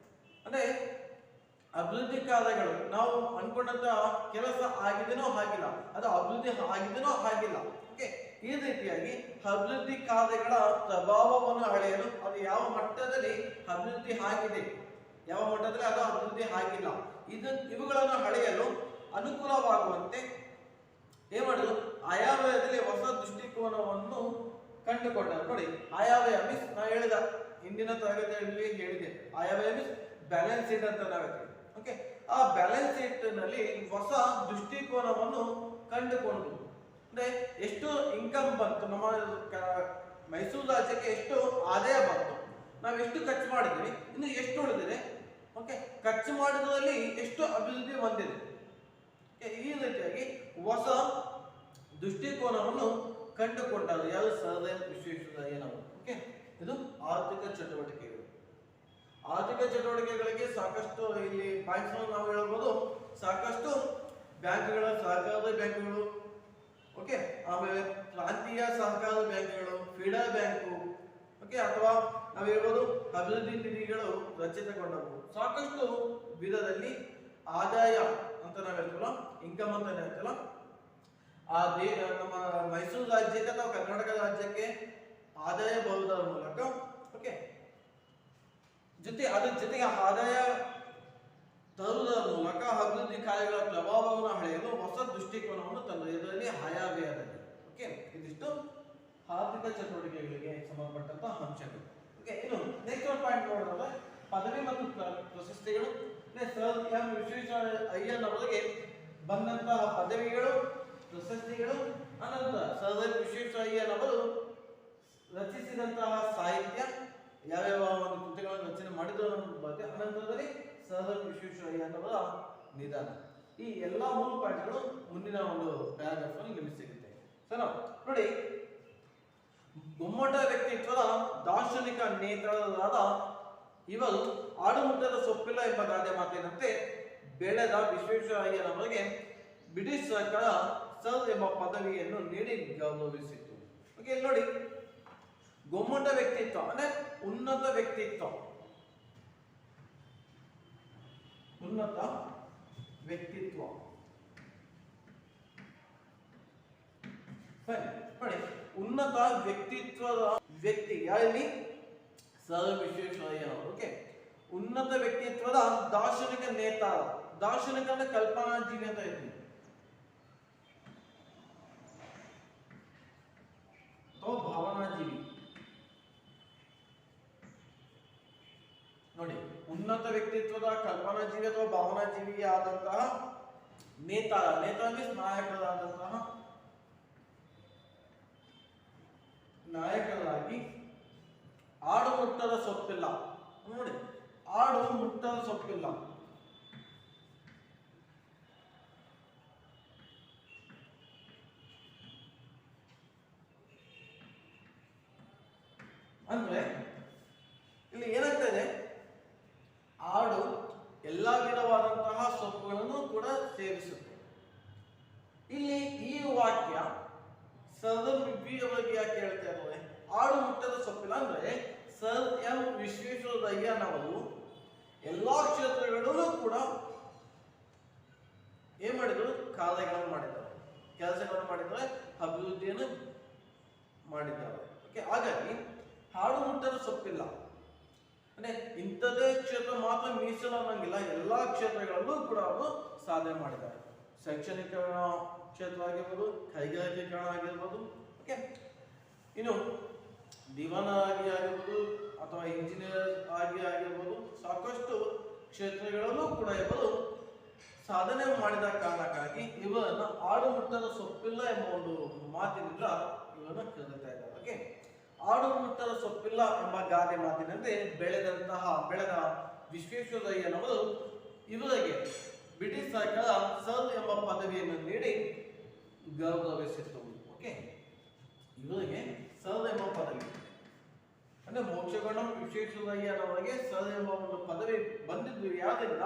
ಅಂದ್ರೆ ಅಭಿವೃದ್ಧಿ ಕಾರ್ಯಗಳು ನಾವು ಅನ್ಕೊಂಡಂತ ಕೆಲಸ ಆಗಿದೆನೋ ಆಗಿಲ್ಲ, ಅದು ಅಭಿವೃದ್ಧಿ ಆಗಿದೆನೋ ಆಗಿಲ್ಲ. ಓಕೆ, ಈ ರೀತಿಯಾಗಿ ಅಭಿವೃದ್ಧಿ ಕಾರ್ಯಗಳ ಪ್ರಭಾವವನ್ನು ಅಳೆಯಲು, ಅದು ಯಾವ ಮಟ್ಟದಲ್ಲಿ ಅಭಿವೃದ್ಧಿ ಆಗಿದೆ, ಯಾವ ಮಟ್ಟದಲ್ಲಿ ಅದು ಅಭಿವೃದ್ಧಿ ಆಗಿಲ್ಲ, ಇವುಗಳನ್ನು ಅಳೆಯಲು ಅನುಕೂಲವಾಗುವಂತೆ ಏನ್ ಮಾಡಿದ್ರು? ಆಯವ್ಯಯದಲ್ಲಿ ಹೊಸ ದೃಷ್ಟಿಕೋನವನ್ನು ಕಂಡುಕೊಂಡರು. ನೋಡಿ, ಆಯವ್ಯಯ ಮೀನ್ಸ್ ನಾವು ಹೇಳಿದ ಹಿಂದಿನ ತರಗತಿಯಲ್ಲಿ ಹೇಳಿದೆ, ಆಯವ್ಯಯ ಮೀನ್ಸ್ ಬ್ಯಾಲೆನ್ಸ್ ಶೀಟ್ ಅಂತ ನಾವು ಹೇಳ್ತೀವಿ. ಓಕೆ, ಆ ಬ್ಯಾಲೆನ್ಸ್ ಶೀಟ್ ನಲ್ಲಿ ಹೊಸ ದೃಷ್ಟಿಕೋನವನ್ನು ಕಂಡುಕೊಂಡು, ಅಂದ್ರೆ ಎಷ್ಟು ಇನ್ಕಮ್ ಬಂತು, ನಮ್ಮ ಮೈಸೂರು ರಾಜ್ಯಕ್ಕೆ ಎಷ್ಟು ಆದಾಯ ಬಂತು, ನಾವು ಎಷ್ಟು ಖರ್ಚು ಮಾಡಿದ್ವಿ, ಇನ್ನು ಎಷ್ಟು ಉಳಿದಿದೆ, ಓಕೆ, ಖರ್ಚು ಮಾಡಿದ್ರಲ್ಲಿ ಎಷ್ಟು ಅಭಿವೃದ್ಧಿ ಹೊಂದಿದೆ. ಈ ರೀತಿಯಾಗಿ ಹೊಸ ದೃಷ್ಟಿಕೋನವನ್ನು ಕಂಡುಕೊಂಡರು. ಯಾರು? ಸರ್ ಎಂ ವಿಶ್ವೇಶ್ವರಯ್ಯನವರು. ಓಕೆ, ಇದು ಆರ್ಥಿಕ ಚಟುವಟಿಕೆಗಳು. ಆರ್ಥಿಕ ಚಟುವಟಿಕೆಗಳಿಗೆ ಸಾಕಷ್ಟು ಇಲ್ಲಿ ಪಾಯಿಂಟ್ಸ್ ನಾವು ಹೇಳ್ಬೋದು. ಸಾಕಷ್ಟು ಬ್ಯಾಂಕ್ಗಳ, ಸಹಕಾರಿ ಬ್ಯಾಂಕ್ಗಳು, ಓಕೆ, ಆಮೇಲೆ ಪ್ರಾಂತೀಯ ಸಹಕಾರಿ ಬ್ಯಾಂಕ್ಗಳು, ಫೀಡಾ ಬ್ಯಾಂಕು, ಓಕೆ, ಅಥವಾ ನಾವು ಹೇಳ್ಬೋದು ಅಭಿವೃದ್ಧಿ ನಿಧಿಗಳು ರಚಿತಗೊಂಡವು. ಸಾಕಷ್ಟು ವಿಧದಲ್ಲಿ ಆದಾಯ ಅಂತ ನಾವು ಹೇಳ್ತೀವಲ್ಲ, ಇನ್ಕಮ್ ಅಂತ ಹೇಳ್ತೀವಲ್ಲ, ನಮ್ಮ ಮೈಸೂರು ರಾಜ್ಯಕ್ಕೆ ಅಥವಾ ಕರ್ನಾಟಕ ರಾಜ್ಯಕ್ಕೆ ಆದಾಯ ಬರುವುದರ ಮೂಲಕ, ಓಕೆ, ಅದ್ರ ಜೊತೆಗೆ ಆದಾಯ ತರುವುದರ ಮೂಲಕ ಅಭಿವೃದ್ಧಿ ಕಾರ್ಯಗಳ ಪ್ರಭಾವವನ್ನು ಅಳೆಯಲು ಹೊಸ ದೃಷ್ಟಿಕೋನವನ್ನು ತಂದರು. ಇದರಲ್ಲಿ ಆಯವ್ಯಯದಲ್ಲಿ. ಓಕೆ, ಇದಿಷ್ಟು ಆರ್ಥಿಕ ಚಟುವಟಿಕೆಗಳಿಗೆ ಸಂಬಂಧಪಟ್ಟಂತಹ ಅಂಶಗಳು. ಓಕೆ, ಇನ್ನು ನೆಕ್ಸ್ಟ್ ಒಂದು ಪಾಯಿಂಟ್ ನೋಡೋದಾದ್ರೆ ಪದವಿ ಮತ್ತು ಪ್ರಶಸ್ತಿಗಳು ಸರ್ ಎಂ ವಿಶ್ವೇಶ್ವರಯ್ಯನವರಿಗೆ ಬಂದಂತಹ ಪದವಿಗಳು, ಪ್ರಶಸ್ತಿಗಳು, ಅನಂತರ ಸರ್ ಎಂ ವಿಶ್ವೇಶ್ವರಯ್ಯನವರು ರಚಿಸಿದಂತಹ ಸಾಹಿತ್ಯ, ಯಾವ್ಯಾವ ಒಂದು ಕೃತಿಗಳನ್ನು ರಚನೆ ಮಾಡಿದ್ರು ಅನ್ನೋದ್ರ ಬಗ್ಗೆ, ಅನಂತರದಲ್ಲಿ ಸರ್ ಎಂ ವಿಶ್ವೇಶ್ವರಯ್ಯನವರ ನಿಧನ. ಈ ಎಲ್ಲಾ 3 ಪಾಯಿಂಟ್ಗಳು ಮುಂದಿನ ಒಂದು ಪ್ಯಾರಾಗ್ರಾಫ್ ಅಲ್ಲಿ ನಿಮಗೆ ಸಿಗುತ್ತೆ. ಸರಿ ನೋಡಿ, ಗುಮ್ಮಟ ವ್ಯಕ್ತಿತ್ವದ ದಾರ್ಶನಿಕ ನೇತಾರರಾದ ಇವರು ಆಡುಮುಟ್ಟದ ಸೊಪ್ಪಿಲ್ಲ ಎಂಬ ಗಾದೆ ಮಾತಿನಂತೆ ಬೆಳೆದ ವಿಶ್ವೇಶ್ವರಯ್ಯನವರಿಗೆ ಬ್ರಿಟಿಷ್ ಸರ್ಕಾರ ಸರ್ ಎಂಬ ಪದವಿಯನ್ನು ನೀಡಿ ಗೌರವಿಸಿತು. ಓಕೆ, ನೋಡಿ, ಗುಮ್ಮಟ ವ್ಯಕ್ತಿತ್ವ ಅಂದ್ರೆ ಉನ್ನತ ವ್ಯಕ್ತಿತ್ವ, ಉನ್ನತ ವ್ಯಕ್ತಿತ್ವ. ನೋಡಿ, ಉನ್ನತ ವ್ಯಕ್ತಿತ್ವದ ವ್ಯಕ್ತಿ ಯಾರಲ್ಲಿ? ಸರ್ ವಿಶ್ವೇಶ್ವರಯ್ಯನವರು. ಓಕೆ, ಉನ್ನತ ವ್ಯಕ್ತಿತ್ವದ ದಾರ್ಶನಿಕ ನೇತಾರ. ದಾರ್ಶನಿಕ ಅಂದ್ರೆ ಕಲ್ಪನಾಜೀವಿ ಅಂತ ಹೇಳ್ತೀವಿ, ಅಥವಾ ಭಾವನಾಜೀವಿ. ನೋಡಿ, ಉನ್ನತ ವ್ಯಕ್ತಿತ್ವದ ಕಲ್ಪನಾಜೀವಿ ಅಥವಾ ಭಾವನಾಜೀವಿ ಆದಂತಹ ನೇತಾರ. ನೇತಾರ ಮೀನ್ಸ್ ನಾಯಕರಾದಂತಹ ನಾಯಕರಾಗಿ ಆಡು ಮುಟ್ಟದ ಸೊಪ್ಪಿಲ್ಲ. ನೋಡಿ, ಆಡು ಮುಟ್ಟದ ಸೊಪ್ಪಿಲ್ಲ ಅಂದ್ರೆ ಇಲ್ಲಿ ಏನಾಗ್ತಾ ಇದೆ, ಆಡು ಎಲ್ಲಾ ವಿಧವಾದಂತಹ ಸೊಪ್ಪುಗಳನ್ನು ಕೂಡ ಸೇವಿಸುತ್ತೆ. ಇಲ್ಲಿ ಈ ವಾಕ್ಯ ಸರ್ ಬಗ್ಗೆ ಯಾಕೆ ಹೇಳ್ತಾ ಇದ್ದಾರೆ? ಆಡು ಮುಟ್ಟದ ಸೊಪ್ಪಿಲ್ಲ ಅಂದ್ರೆ ಸರ್ ಎಂ ವಿಶ್ವೇಶ್ವರಯ್ಯನವರು ಎಲ್ಲಾ ಕ್ಷೇತ್ರಗಳಲ್ಲೂ ಕೂಡ ಏನ್ ಮಾಡಿದ್ರು? ಕಾರ್ಯಗಳನ್ನು ಮಾಡಿದ್ದಾರೆ, ಕೆಲಸಗಳನ್ನು ಮಾಡಿದ್ದಾರೆ, ಅಭಿವೃದ್ಧಿಯನ್ನು ಮಾಡಿದ್ದಾರೆ. ಓಕೆ, ಹಾಗಾಗಿ ಆಡು ಮುಟ್ಟದ ಸೊಪ್ಪಿಲ್ಲ ಅಂದ್ರೆ ಇಂಥದೇ ಕ್ಷೇತ್ರ ಮಾತ್ರ ಮೀಸಲು ಅನ್ನಂಗಿಲ್ಲ, ಎಲ್ಲಾ ಕ್ಷೇತ್ರಗಳಲ್ಲೂ ಕೂಡ ಅವರು ಸಾಧನೆ ಮಾಡಿದ್ದಾರೆ. ಶೈಕ್ಷಣಿಕರಣ ಕ್ಷೇತ್ರ ಆಗಿರ್ಬೋದು, ಕೈಗಾರಿಕೀಕರಣ ಆಗಿರ್ಬೋದು, ಓಕೆ, ಇನ್ನು ದಿವಾನ ಆಗಿ ಆಗಿರ್ಬೋದು ಅಥವಾ ಇಂಜಿನಿಯರ್ ಆಗಿ ಆಗಿರ್ಬೋದು, ಸಾಕಷ್ಟು ಕ್ಷೇತ್ರಗಳಲ್ಲೂ ಕೂಡ ಇವರು ಸಾಧನೆ ಮಾಡಿದ ಕಾರಣಕ್ಕಾಗಿ ಇವರನ್ನು ಆಡು ಮುಟ್ಟದ ಸೊಪ್ಪಿಲ್ಲ ಎಂಬ ಒಂದು ಮಾತಿನಿಂದ ಇವರನ್ನು ಕರೀತಾ ಇದ್ದಾರೆ. ಓಕೆ, ಆಡು ಮುಟ್ಟದ ಸೊಪ್ಪಿಲ್ಲ ಎಂಬ ಗಾದೆ ಮಾತಿನಂತೆ ಬೆಳೆದ ವಿಶ್ವೇಶ್ವರಯ್ಯನವರು ಇವರಿಗೆ ಬ್ರಿಟಿಷ್ ಸರ್ಕಾರ ಸರ್ ಎಂಬ ಪದವಿಯನ್ನು ನೀಡಿ ಗೌರವಿಸಿತು. ಓಕೆ, ಇವರಿಗೆ ಸರ್ ಎಂಬ ಪದವಿ ಅಂದ್ರೆ ಮೋಕ್ಷಗೊಂಡ ವಿಶ್ವೇಶ್ವರಯ್ಯನವರಿಗೆ ಸರ್ ಎಂಬ ಒಂದು ಪದವಿ ಬಂದಿದ್ದು ಯಾರಿಂದ?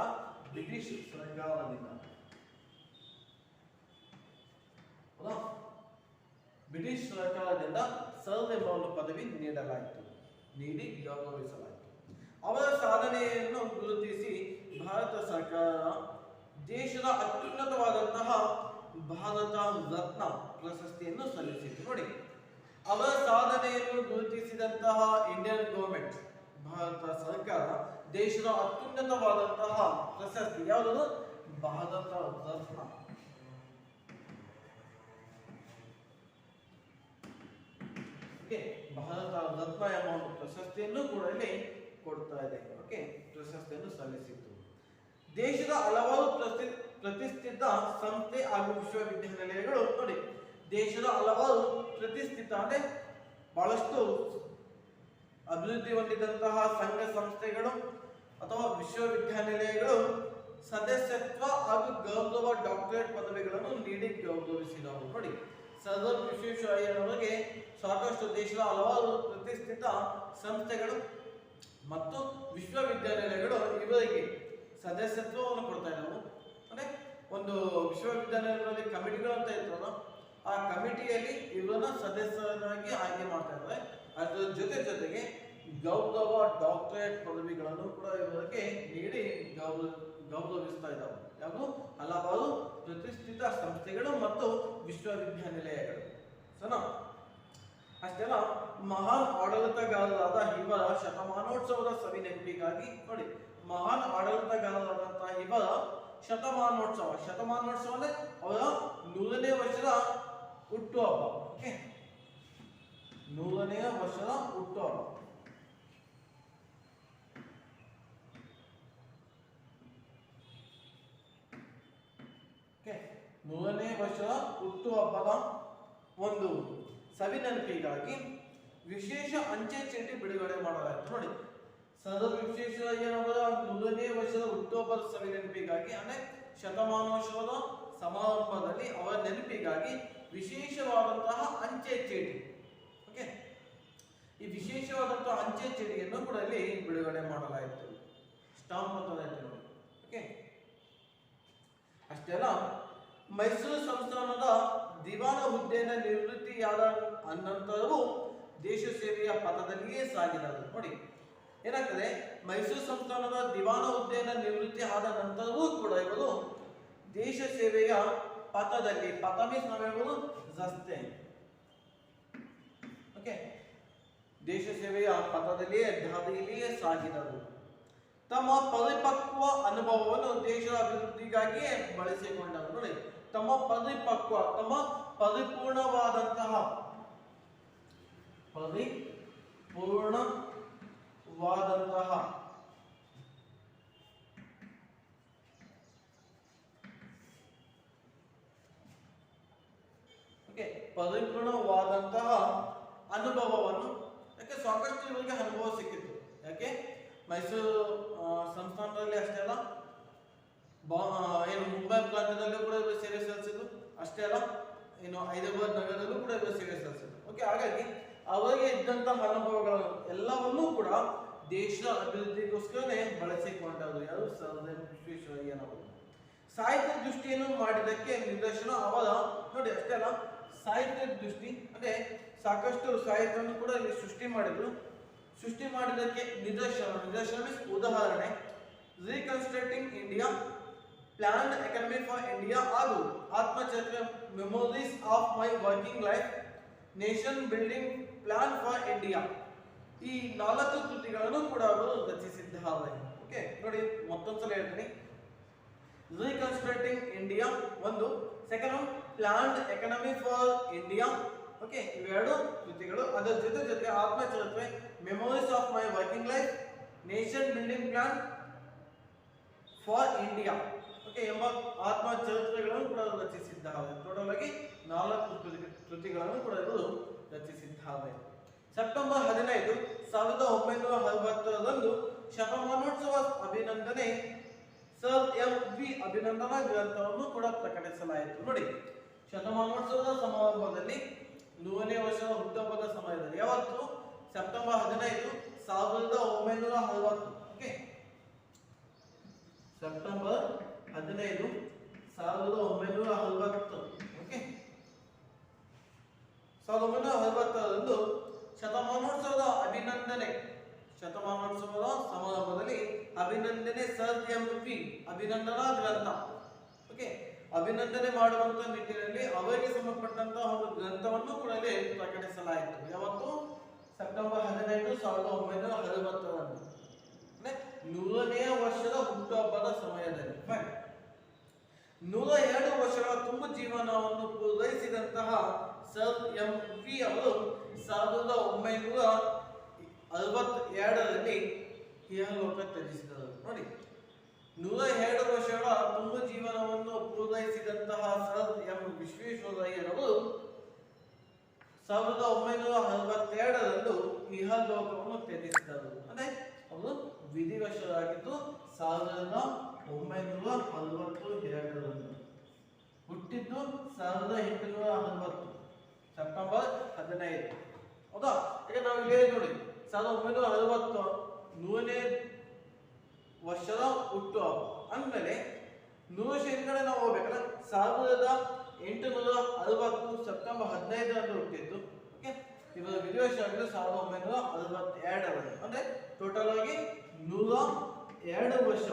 ಬ್ರಿಟಿಷ್ ಸರ್ಕಾರದಿಂದ. ಬ್ರಿಟಿಷ್ ಸರ್ಕಾರದಿಂದ ಸರ್ ಎಂಬ ಒಂದು ಪದವಿ ನೀಡಿ ಗೌರವಿಸಲಾಯಿತು. ಅವರ ಸಾಧನೆಯನ್ನು ಗುರುತಿಸಿ ಭಾರತ ಸರ್ಕಾರ ದೇಶದ ಅತ್ಯುನ್ನತವಾದಂತಹ ಭಾರತ ರತ್ನ ಪ್ರಶಸ್ತಿಯನ್ನು ಸಲ್ಲಿಸಿತು. ನೋಡಿ, ಅವರ ಸಾಧನೆಯನ್ನು ಗುರುತಿಸಿದಂತಹ ಇಂಡಿಯನ್ ಗವರ್ಮೆಂಟ್, ಭಾರತ ಸರ್ಕಾರ ದೇಶದ ಅತ್ಯುನ್ನತವಾದಂತಹ ಪ್ರಶಸ್ತಿ ಯಾವುದು? ಭಾರತ ರತ್ನ. ಭಾರತ ರತ್ನ ಎಂಬ ಒಂದು ಪ್ರಶಸ್ತಿಯನ್ನು ಕೂಡ ಇಲ್ಲಿ ಕೊಡ್ತಾ ಇದೆ. ಓಕೆ, ಪ್ರಶಸ್ತಿಯನ್ನು ಸಲ್ಲಿಸಿತು. ದೇಶದ ಹಲವಾರು ಪ್ರತಿಷ್ಠಿತ ಸಂಸ್ಥೆ ಹಾಗೂ ವಿಶ್ವವಿದ್ಯಾನಿಲಯಗಳು, ನೋಡಿ, ದೇಶದ ಹಲವಾರು ಪ್ರತಿಷ್ಠಿತ ಅಂದ್ರೆ ಬಹಳಷ್ಟು ಅಭಿವೃದ್ಧಿ ಹೊಂದಿದಂತಹ ಸಂಘ ಸಂಸ್ಥೆಗಳು ಅಥವಾ ವಿಶ್ವವಿದ್ಯಾನಿಲಯಗಳು ಸದಸ್ಯತ್ವ ಹಾಗೂ ಗೌರವ ಡಾಕ್ಟರೇಟ್ ಪದವಿಗಳನ್ನು ನೀಡಿ ಗೌರವಿಸಿದವು. ನೋಡಿ, ಸರ್ ಎಂ ವಿಶ್ವೇಶ್ವರಯ್ಯನವರಿಗೆ ಸಾಕಷ್ಟು ದೇಶದ ಹಲವಾರು ಪ್ರತಿಷ್ಠಿತ ಸಂಸ್ಥೆಗಳು ಮತ್ತು ವಿಶ್ವವಿದ್ಯಾನಿಲಯಗಳು ಇವರಿಗೆ ಸದಸ್ಯತ್ವವನ್ನು ಕೊಡ್ತಾ ಇದ್ದವು. ಅಂದ್ರೆ ಒಂದು ವಿಶ್ವವಿದ್ಯಾನಿಲಯಗಳಲ್ಲಿ ಕಮಿಟಿಗಳು ಅಂತ ಇರ್ತದೋ, ಆ ಕಮಿಟಿಯಲ್ಲಿ ಇವರನ್ನ ಸದಸ್ಯರಾಗಿ ಆಯ್ಕೆ ಮಾಡ್ತಾ ಇದ್ದಾರೆ. ಅದರ ಜೊತೆಗೆ ಗೌರವ ಡಾಕ್ಟರೇಟ್ ಪದವಿಗಳನ್ನು ಕೂಡ ಇವರಿಗೆ ನೀಡಿ ಗೌರವಿಸ್ತಾ ಇದ್ದಾವೆ. ಯಾವುದು? ಹಲವಾರು ಪ್ರತಿಷ್ಠಿತ ಸಂಸ್ಥೆಗಳು ಮತ್ತು ವಿಶ್ವವಿದ್ಯಾನಿಲಯಗಳು. ಸನಾ ಅಷ್ಟೆಲ್ಲ ಮಹಾನ್ ಆಡಳಿತಗಾರರಾದ ಇವರ ಶತಮಾನೋತ್ಸವದ ಸವಿ ನೆನಪಿಗಾಗಿ, ನೋಡಿ, ಮಹಾನ್ ಆಡಳಿತಗಾರರಾದಂತಹ ಇವರ ಶತಮಾನೋತ್ಸವ ಅಂದ್ರೆ ಅವರ 100ನೇ ವರ್ಷದ ಹುಟ್ಟುಹಬ್ಬ. ಓಕೆ, 100ನೇ ವರ್ಷದ ಹುಟ್ಟುಹಬ್ಬ. 100ನೇ ವರ್ಷದ ಹುಟ್ಟುಹಬ್ಬದ ಒಂದು ಸವಿನೆನಪಿಗಾಗಿ ವಿಶೇಷ ಅಂಚೆ ಚೀಟಿ ಬಿಡುಗಡೆ ಮಾಡಲಾಯಿತು. ನೋಡಿ, ಸದಾ ವಿಶೇಷ ಏನಂದ್ರೆ 100ನೇ ವರ್ಷದ ಹುಟ್ಟುಹಬ್ಬದ ಸವಿನೆನಪಿಗಾಗಿ ಅಂದ್ರೆ ಶತಮಾನೋತ್ಸವದ ಸಮಾರಂಭದಲ್ಲಿ ಅವರ ನೆನಪಿಗಾಗಿ ವಿಶೇಷವಾದಂತಹ ಅಂಚೆ ಚೀಟಿ, ಓಕೆ, ಈ ವಿಶೇಷವಾದಂತಹ ಅಂಚೆ ಚೀಟಿಯನ್ನು ಕೂಡ ಇಲ್ಲಿ ಬಿಡುಗಡೆ ಮಾಡಲಾಯಿತು. ಸ್ಟಾಂಪ್ ಅಂತ ಹೇಳ್ತೀವಿ ನೋಡಿ, ಓಕೆ. ಅಷ್ಟೇ ಅಲ್ಲ, ಮೈಸೂರು ಸಂಸ್ಥಾನದ ದಿವಾನ ಹುದ್ದೆಯಿಂದ ನಿವೃತ್ತಿಯಾದ ಅನಂತರವೂ ದೇಶ ಸೇವೆಯ ಪಥದಲ್ಲಿಯೇ ಸಾಗಿದರು. ನೋಡಿ, ಏನಾಗ್ತದೆ, ಮೈಸೂರು ಸಂಸ್ಥಾನದ ದಿವಾನ ಹುದ್ದೆಯಿಂದ ನಿವೃತ್ತಿ ಆದ ನಂತರವೂ ಕೂಡ ಇವರು ದೇಶ ಸೇವೆಯ ಪಥದಲ್ಲಿ, ಪಥ ಮೀನ್ಸ್ ನಾವು ಹೇಳ್ಬೋದು ರಸ್ತೆ, ಓಕೆ, ದೇಶ ಸೇವೆಯ ಪಥದಲ್ಲಿಯೇ ದಾರಿಯಲ್ಲಿಯೇ ಸಾಗಿದರು. ತಮ್ಮ ಪರಿಪಕ್ವ ಅನುಭವವನ್ನು ದೇಶದ ಅಭಿವೃದ್ಧಿಗಾಗಿಯೇ ಬಳಸಿಕೊಂಡರು. ನೋಡಿ, ತಮ್ಮ ಪರಿಪೂರ್ಣವಾದಂತಹ ಪರಿಪೂರ್ಣವಾದಂತಹ ಅನುಭವವನ್ನು, ಯಾಕೆ ಸಾಕಷ್ಟು ಇವರಿಗೆ ಅನುಭವ ಸಿಕ್ಕಿತ್ತು. ಯಾಕೆ ಮೈಸೂರು ಸಂಸ್ಥಾನದಲ್ಲಿ ಅಷ್ಟೇ ಅಲ್ಲ, ಏನು ಮುಂಬೈ ಪ್ರಾಂತ್ಯದಲ್ಲೂ ಕೂಡ ಇವರು ಸೇವೆ ಸಲ್ಲಿಸಿದ್ರು. ಅಷ್ಟೇ ಅಲ್ಲ, ಏನು ಹೈದರಾಬಾದ್ ನಗರದಲ್ಲೂ ಕೂಡ ಇವರು ಸೇವೆ ಸಲ್ಲಿಸಿದ್ರು. ಓಕೆ, ಹಾಗಾಗಿ ಅವರಿಗೆ ಇದ್ದಂತಹ ಅನುಭವಗಳು ಎಲ್ಲವನ್ನೂ ಕೂಡ ದೇಶದ ಅಭಿವೃದ್ಧಿಗೋಸ್ಕರನೇ ಬಳಸಿಕೊಂಡರು. ಯಾರು? ಸರ್ ಎಂ ವಿಶ್ವೇಶ್ವರಯ್ಯನವರು. ಸಾಹಿತ್ಯ ದೃಷ್ಟಿಯನ್ನು ಮಾಡಿದ್ದಕ್ಕೆ ನಿದರ್ಶನ ಅವರ, ನೋಡಿ ಅಷ್ಟೇ ಅಲ್ಲ, ಸಾಹಿತ್ಯ ದೃಷ್ಟಿ ಅಂದ್ರೆ ಸಾಕಷ್ಟು ಸಾಹಿತ್ಯವನ್ನು ಕೂಡ ಇಲ್ಲಿ ಸೃಷ್ಟಿ ಮಾಡಿದ್ರು. ಸೃಷ್ಟಿ ಮಾಡಿದ್ದಕ್ಕೆ ನಿದರ್ಶನ ಮೀನ್ಸ್ ಉದಾಹರಣೆ, reconstructing India, planned economy for India ಹಾಗೂ ಆತ್ಮಚರಿತ್ರೆ memories of my working life, nation building plan for India, ಈ 4 ಕೃತಿಗಳನ್ನು ಕೂಡ ಅವರು ರಚಿಸಿದ್ದಾರೆ. ಓಕೆ, ನೋಡಿ ಮತ್ತೊಂದ್ಸಲ ಹೇಳ್ತೀನಿ. ರೀಕನ್ಸ್ಟ್ರಕ್ಟಿಂಗ್ ಇಂಡಿಯಾ ಒಂದು, second one planned economy for India, okay, ಇವೆರಡು ಕೃತಿಗಳು. ಅದರ ಜೊತೆ ಆತ್ಮಚರಿತ್ರೆ memories of my working life, nation building plan for India, okay, ಎಂಬ ಆತ್ಮಚರಿತ್ರೆಗಳನ್ನು ಕೂಡ ರಚಿಸಿದ್ದಾರೆ. ಟೋಟಲ್ ಆಗಿ 4 ಕೃತಿಗಳನ್ನು ಕೂಡ ಇವರು ರಚಿಸಿದ್ದಾರೆ. ಸೆಪ್ಟೆಂಬರ್ 15, 1960ರಂದು ಶತಮಾನೋತ್ಸವ ಅಭಿನಂದನೆ ಸರ್ ಎಂ ವಿ ಅಭಿನಂದನಾ ಗ್ರಂಥವನ್ನು ಕೂಡ ಪ್ರಕಟಿಸಲಾಯಿತು. ನೋಡಿ, ಶತಮಾನೋತ್ಸವದ ಸಮಾರಂಭದಲ್ಲಿ 100ನೇ ವರ್ಷದ ಹುಟ್ಟುಹಬ್ಬದ ಸಮಯದಲ್ಲಿ ಯಾವತ್ತು? ಸೆಪ್ಟೆಂಬರ್ 15, 1960. Okay, September 15, 1960. ಓಕೆ, 1960ರಂದು ಶತಮಾನೋತ್ಸವದ ಸಮಾರಂಭದಲ್ಲಿ ಅಭಿನಂದನೆ ಸರ್ ಎಂ ವಿ ಅಭಿನಂದನಾ ಗ್ರಂಥ, ಓಕೆ, ಅಭಿನಂದನೆ ಮಾಡುವಂತ ನಿಟ್ಟಿನಲ್ಲಿ ಅವರಿಗೆ ಸಂಬಂಧಪಟ್ಟಂತಹ ಒಂದು ಗ್ರಂಥವನ್ನು ಕೂಡ ಪ್ರಕಟಿಸಲಾಯಿತು. ಯಾವತ್ತು? ಸೆಪ್ಟೆಂಬರ್ 15, 1960ರಂದು, 100ನೇ ವರ್ಷದ ಹುಟ್ಟುಹಬ್ಬದ ಸಮಯದಲ್ಲಿ. 102 ವರ್ಷಗಳ ತುಂಬು ಜೀವನವನ್ನು ಪೂರೈಸಿದಂತಹ ಸರ್ ಎಂ ವಿ ಅವರು 1962ರಲ್ಲಿ ಇಹಲೋಕ ತ್ಯಜಿಸಿದರು. ನೋಡಿ, 102 ವರ್ಷಗಳ ತುಂಬು ಜೀವನವನ್ನು ಪೂರೈಸಿದಂತಹ ಸರ್ ಎಂ ವಿಶ್ವೇಶ್ವರಯ್ಯನವರು 1962ರಂದು ಇಹಲೋಕವನ್ನು ತ್ಯಜಿಸಿದರು. ಅಂದ್ರೆ ಅವರು ವಿಧಿವಶರಾಗಿದ್ದು 1962ರಂದು, ಹುಟ್ಟಿದ್ದು 1860, ಸೆಪ್ಟೆಂಬರ್ 15. ಹೌದಾ? ಈಗ ನಾವು ಇಲ್ಲಿ ನೋಡಿ 1960 100ನೇ ವರ್ಷದ ಹುಟ್ಟುಹಬ್ಬ ಅಂದಮೇಲೆ 100 ವರ್ಷ ಹಿಂದ್ಗಡೆ ನಾವು ಹೋಗ್ಬೇಕಲ್ಲ, 1860 ಸೆಪ್ಟೆಂಬರ್ 15ರಂದು ಹುಟ್ಟಿದ್ದು. ಓಕೆ, ಇವಾಗ ವಿಧಿವಶ ಆಗಿದ್ದು 1962ರಲ್ಲಿ. ಅಂದ್ರೆ ಟೋಟಲ್ ಆಗಿ 102 ವರ್ಷ,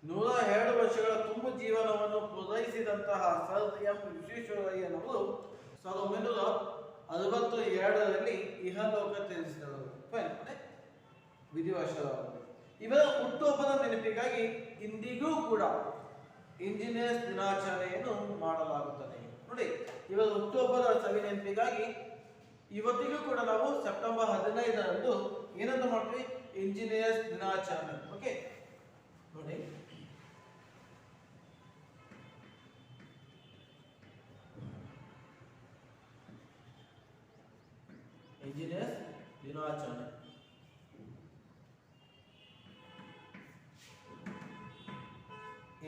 102 ವರ್ಷಗಳ ತುಂಬು ಜೀವನವನ್ನು ಪೂರೈಸಿದಂತಹ ಸರ್ ಎಂ ವಿಶ್ವೇಶ್ವರಯ್ಯನವರು 1962ರಲ್ಲಿ ಇಹಲೋಕ ತ್ಯಜಿಸಿದರು. ಅಂದ್ರೆ ವಿಧಿವಶರಾದರು. ಇವರ ಹುಟ್ಟುಹಬ್ಬದ ನೆನಪಿಗಾಗಿ ಇಂದಿಗೂ ಕೂಡ ಇಂಜಿನಿಯರ್ಸ್ ದಿನಾಚರಣೆಯನ್ನು ಮಾಡಲಾಗುತ್ತದೆ. ನೋಡಿ, ಇವರ ಹುಟ್ಟುಹಬ್ಬದ ಸವಿ ನೆನಪಿಗಾಗಿ ಇವತ್ತಿಗೂ ಕೂಡ ನಾವು ಸೆಪ್ಟೆಂಬರ್ 15ರಂದು ಏನಂತ ಮಾಡ್ತೀವಿ? ಇಂಜಿನಿಯರ್ಸ್ ದಿನಾಚರಣೆ. ಓಕೆ, ನೋಡಿ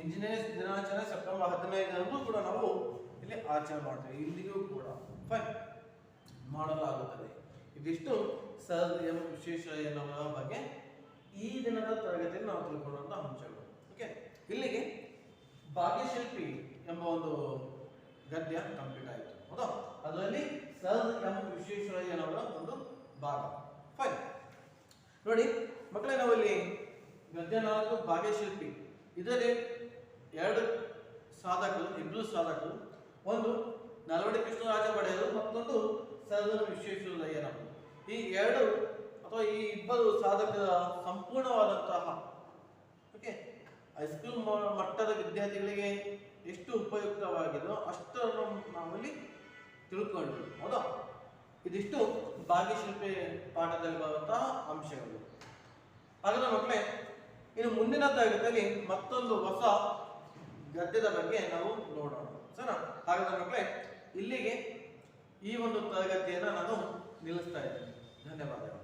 ಇಂಜಿನಿಯರ್ಸ್ ದಿನಾಚರಣೆ ಸೆಪ್ಟೆಂಬರ್ 15ರಂದು ಕೂಡ ನಾವು ಇಲ್ಲಿ ಆಚರಣೆ ಮಾಡ್ತೇವೆ. ಇಂದಿಗೂ ಕೂಡ ಫೈನ್ ಮಾಡಲಾಗುತ್ತದೆ. ಇದಿಷ್ಟು ಸರ್ ಎಂ ವಿಶ್ವೇಶ್ವರಯ್ಯನವರ ಬಗ್ಗೆ ಈ ದಿನದ ತರಗತಿಯಲ್ಲಿ ನಾವು ತಿಳ್ಕೊಳ್ಳುವಂತ ಅಂಶಗಳು. ಓಕೆ, ಇಲ್ಲಿಗೆ ಭಾಗ್ಯಶಿಲ್ಪಿ ಎಂಬ ಒಂದು ಗದ್ಯ ಕಂಪ್ಲೀಟ್ ಆಯಿತು. ಹೌದಾ? ಅದರಲ್ಲಿ ಸರ್ ಎಂ ವಿಶ್ವೇಶ್ವರಯ್ಯನವರ ಒಂದು ಭಾಗ. ಫೈನ್ ನೋಡಿ ಮಕ್ಕಳೇ, ನಾವಿಲ್ಲಿ ಗದ್ಯ 4 ಭಾಗ್ಯಶಿಲ್ಪಿ, ಇದರಲ್ಲಿ 2 ಸಾಧಕರು, ಇಬ್ಬರು ಸಾಧಕರು, ಒಂದು ನಾಲ್ವಡಿ ಕೃಷ್ಣರಾಜ ಒಡೆಯರು, ಮತ್ತೊಂದು ಸರ್ ಎಂ ವಿಶ್ವೇಶ್ವರಯ್ಯನವರು. ಈ 2 ಅಥವಾ ಈ ಇಬ್ಬರು ಸಾಧಕರ ಸಂಪೂರ್ಣವಾದಂತಹ ಓಕೆ ಹೈಸ್ಕೂಲ್ ಮಟ್ಟದ ವಿದ್ಯಾರ್ಥಿಗಳಿಗೆ ಎಷ್ಟು ಉಪಯುಕ್ತವಾಗಿದೋ ಅಷ್ಟನ್ನು ನಾವಲ್ಲಿ ತಿಳ್ಕೊಂಡ್ವಿ. ಹೌದಾ? ಇದಿಷ್ಟು ಭಾಗ್ಯಶಿಲ್ಪಿ ಪಾಠದಲ್ಲಿ ಬರುವಂತಹ ಅಂಶಗಳು. ಹಾಗಾದ್ರೆ ಮಕ್ಕಳೇ, ಇನ್ನು ಮುಂದಿನ ತರಗತಿಯಲ್ಲಿ ಮತ್ತೊಂದು ಹೊಸ ಗದ್ಯದ ಬಗ್ಗೆ ನಾವು ನೋಡೋಣ. ಸರಿನಾ? ಹಾಗಾದ್ರೆ ಮಕ್ಕಳೇ, ಇಲ್ಲಿಗೆ ಈ ಒಂದು ತರಗತಿಯನ್ನು ನಾನು ನಿಲ್ಲಿಸ್ತಾ ಇದ್ದೇನೆ. ಧನ್ಯವಾದಗಳು.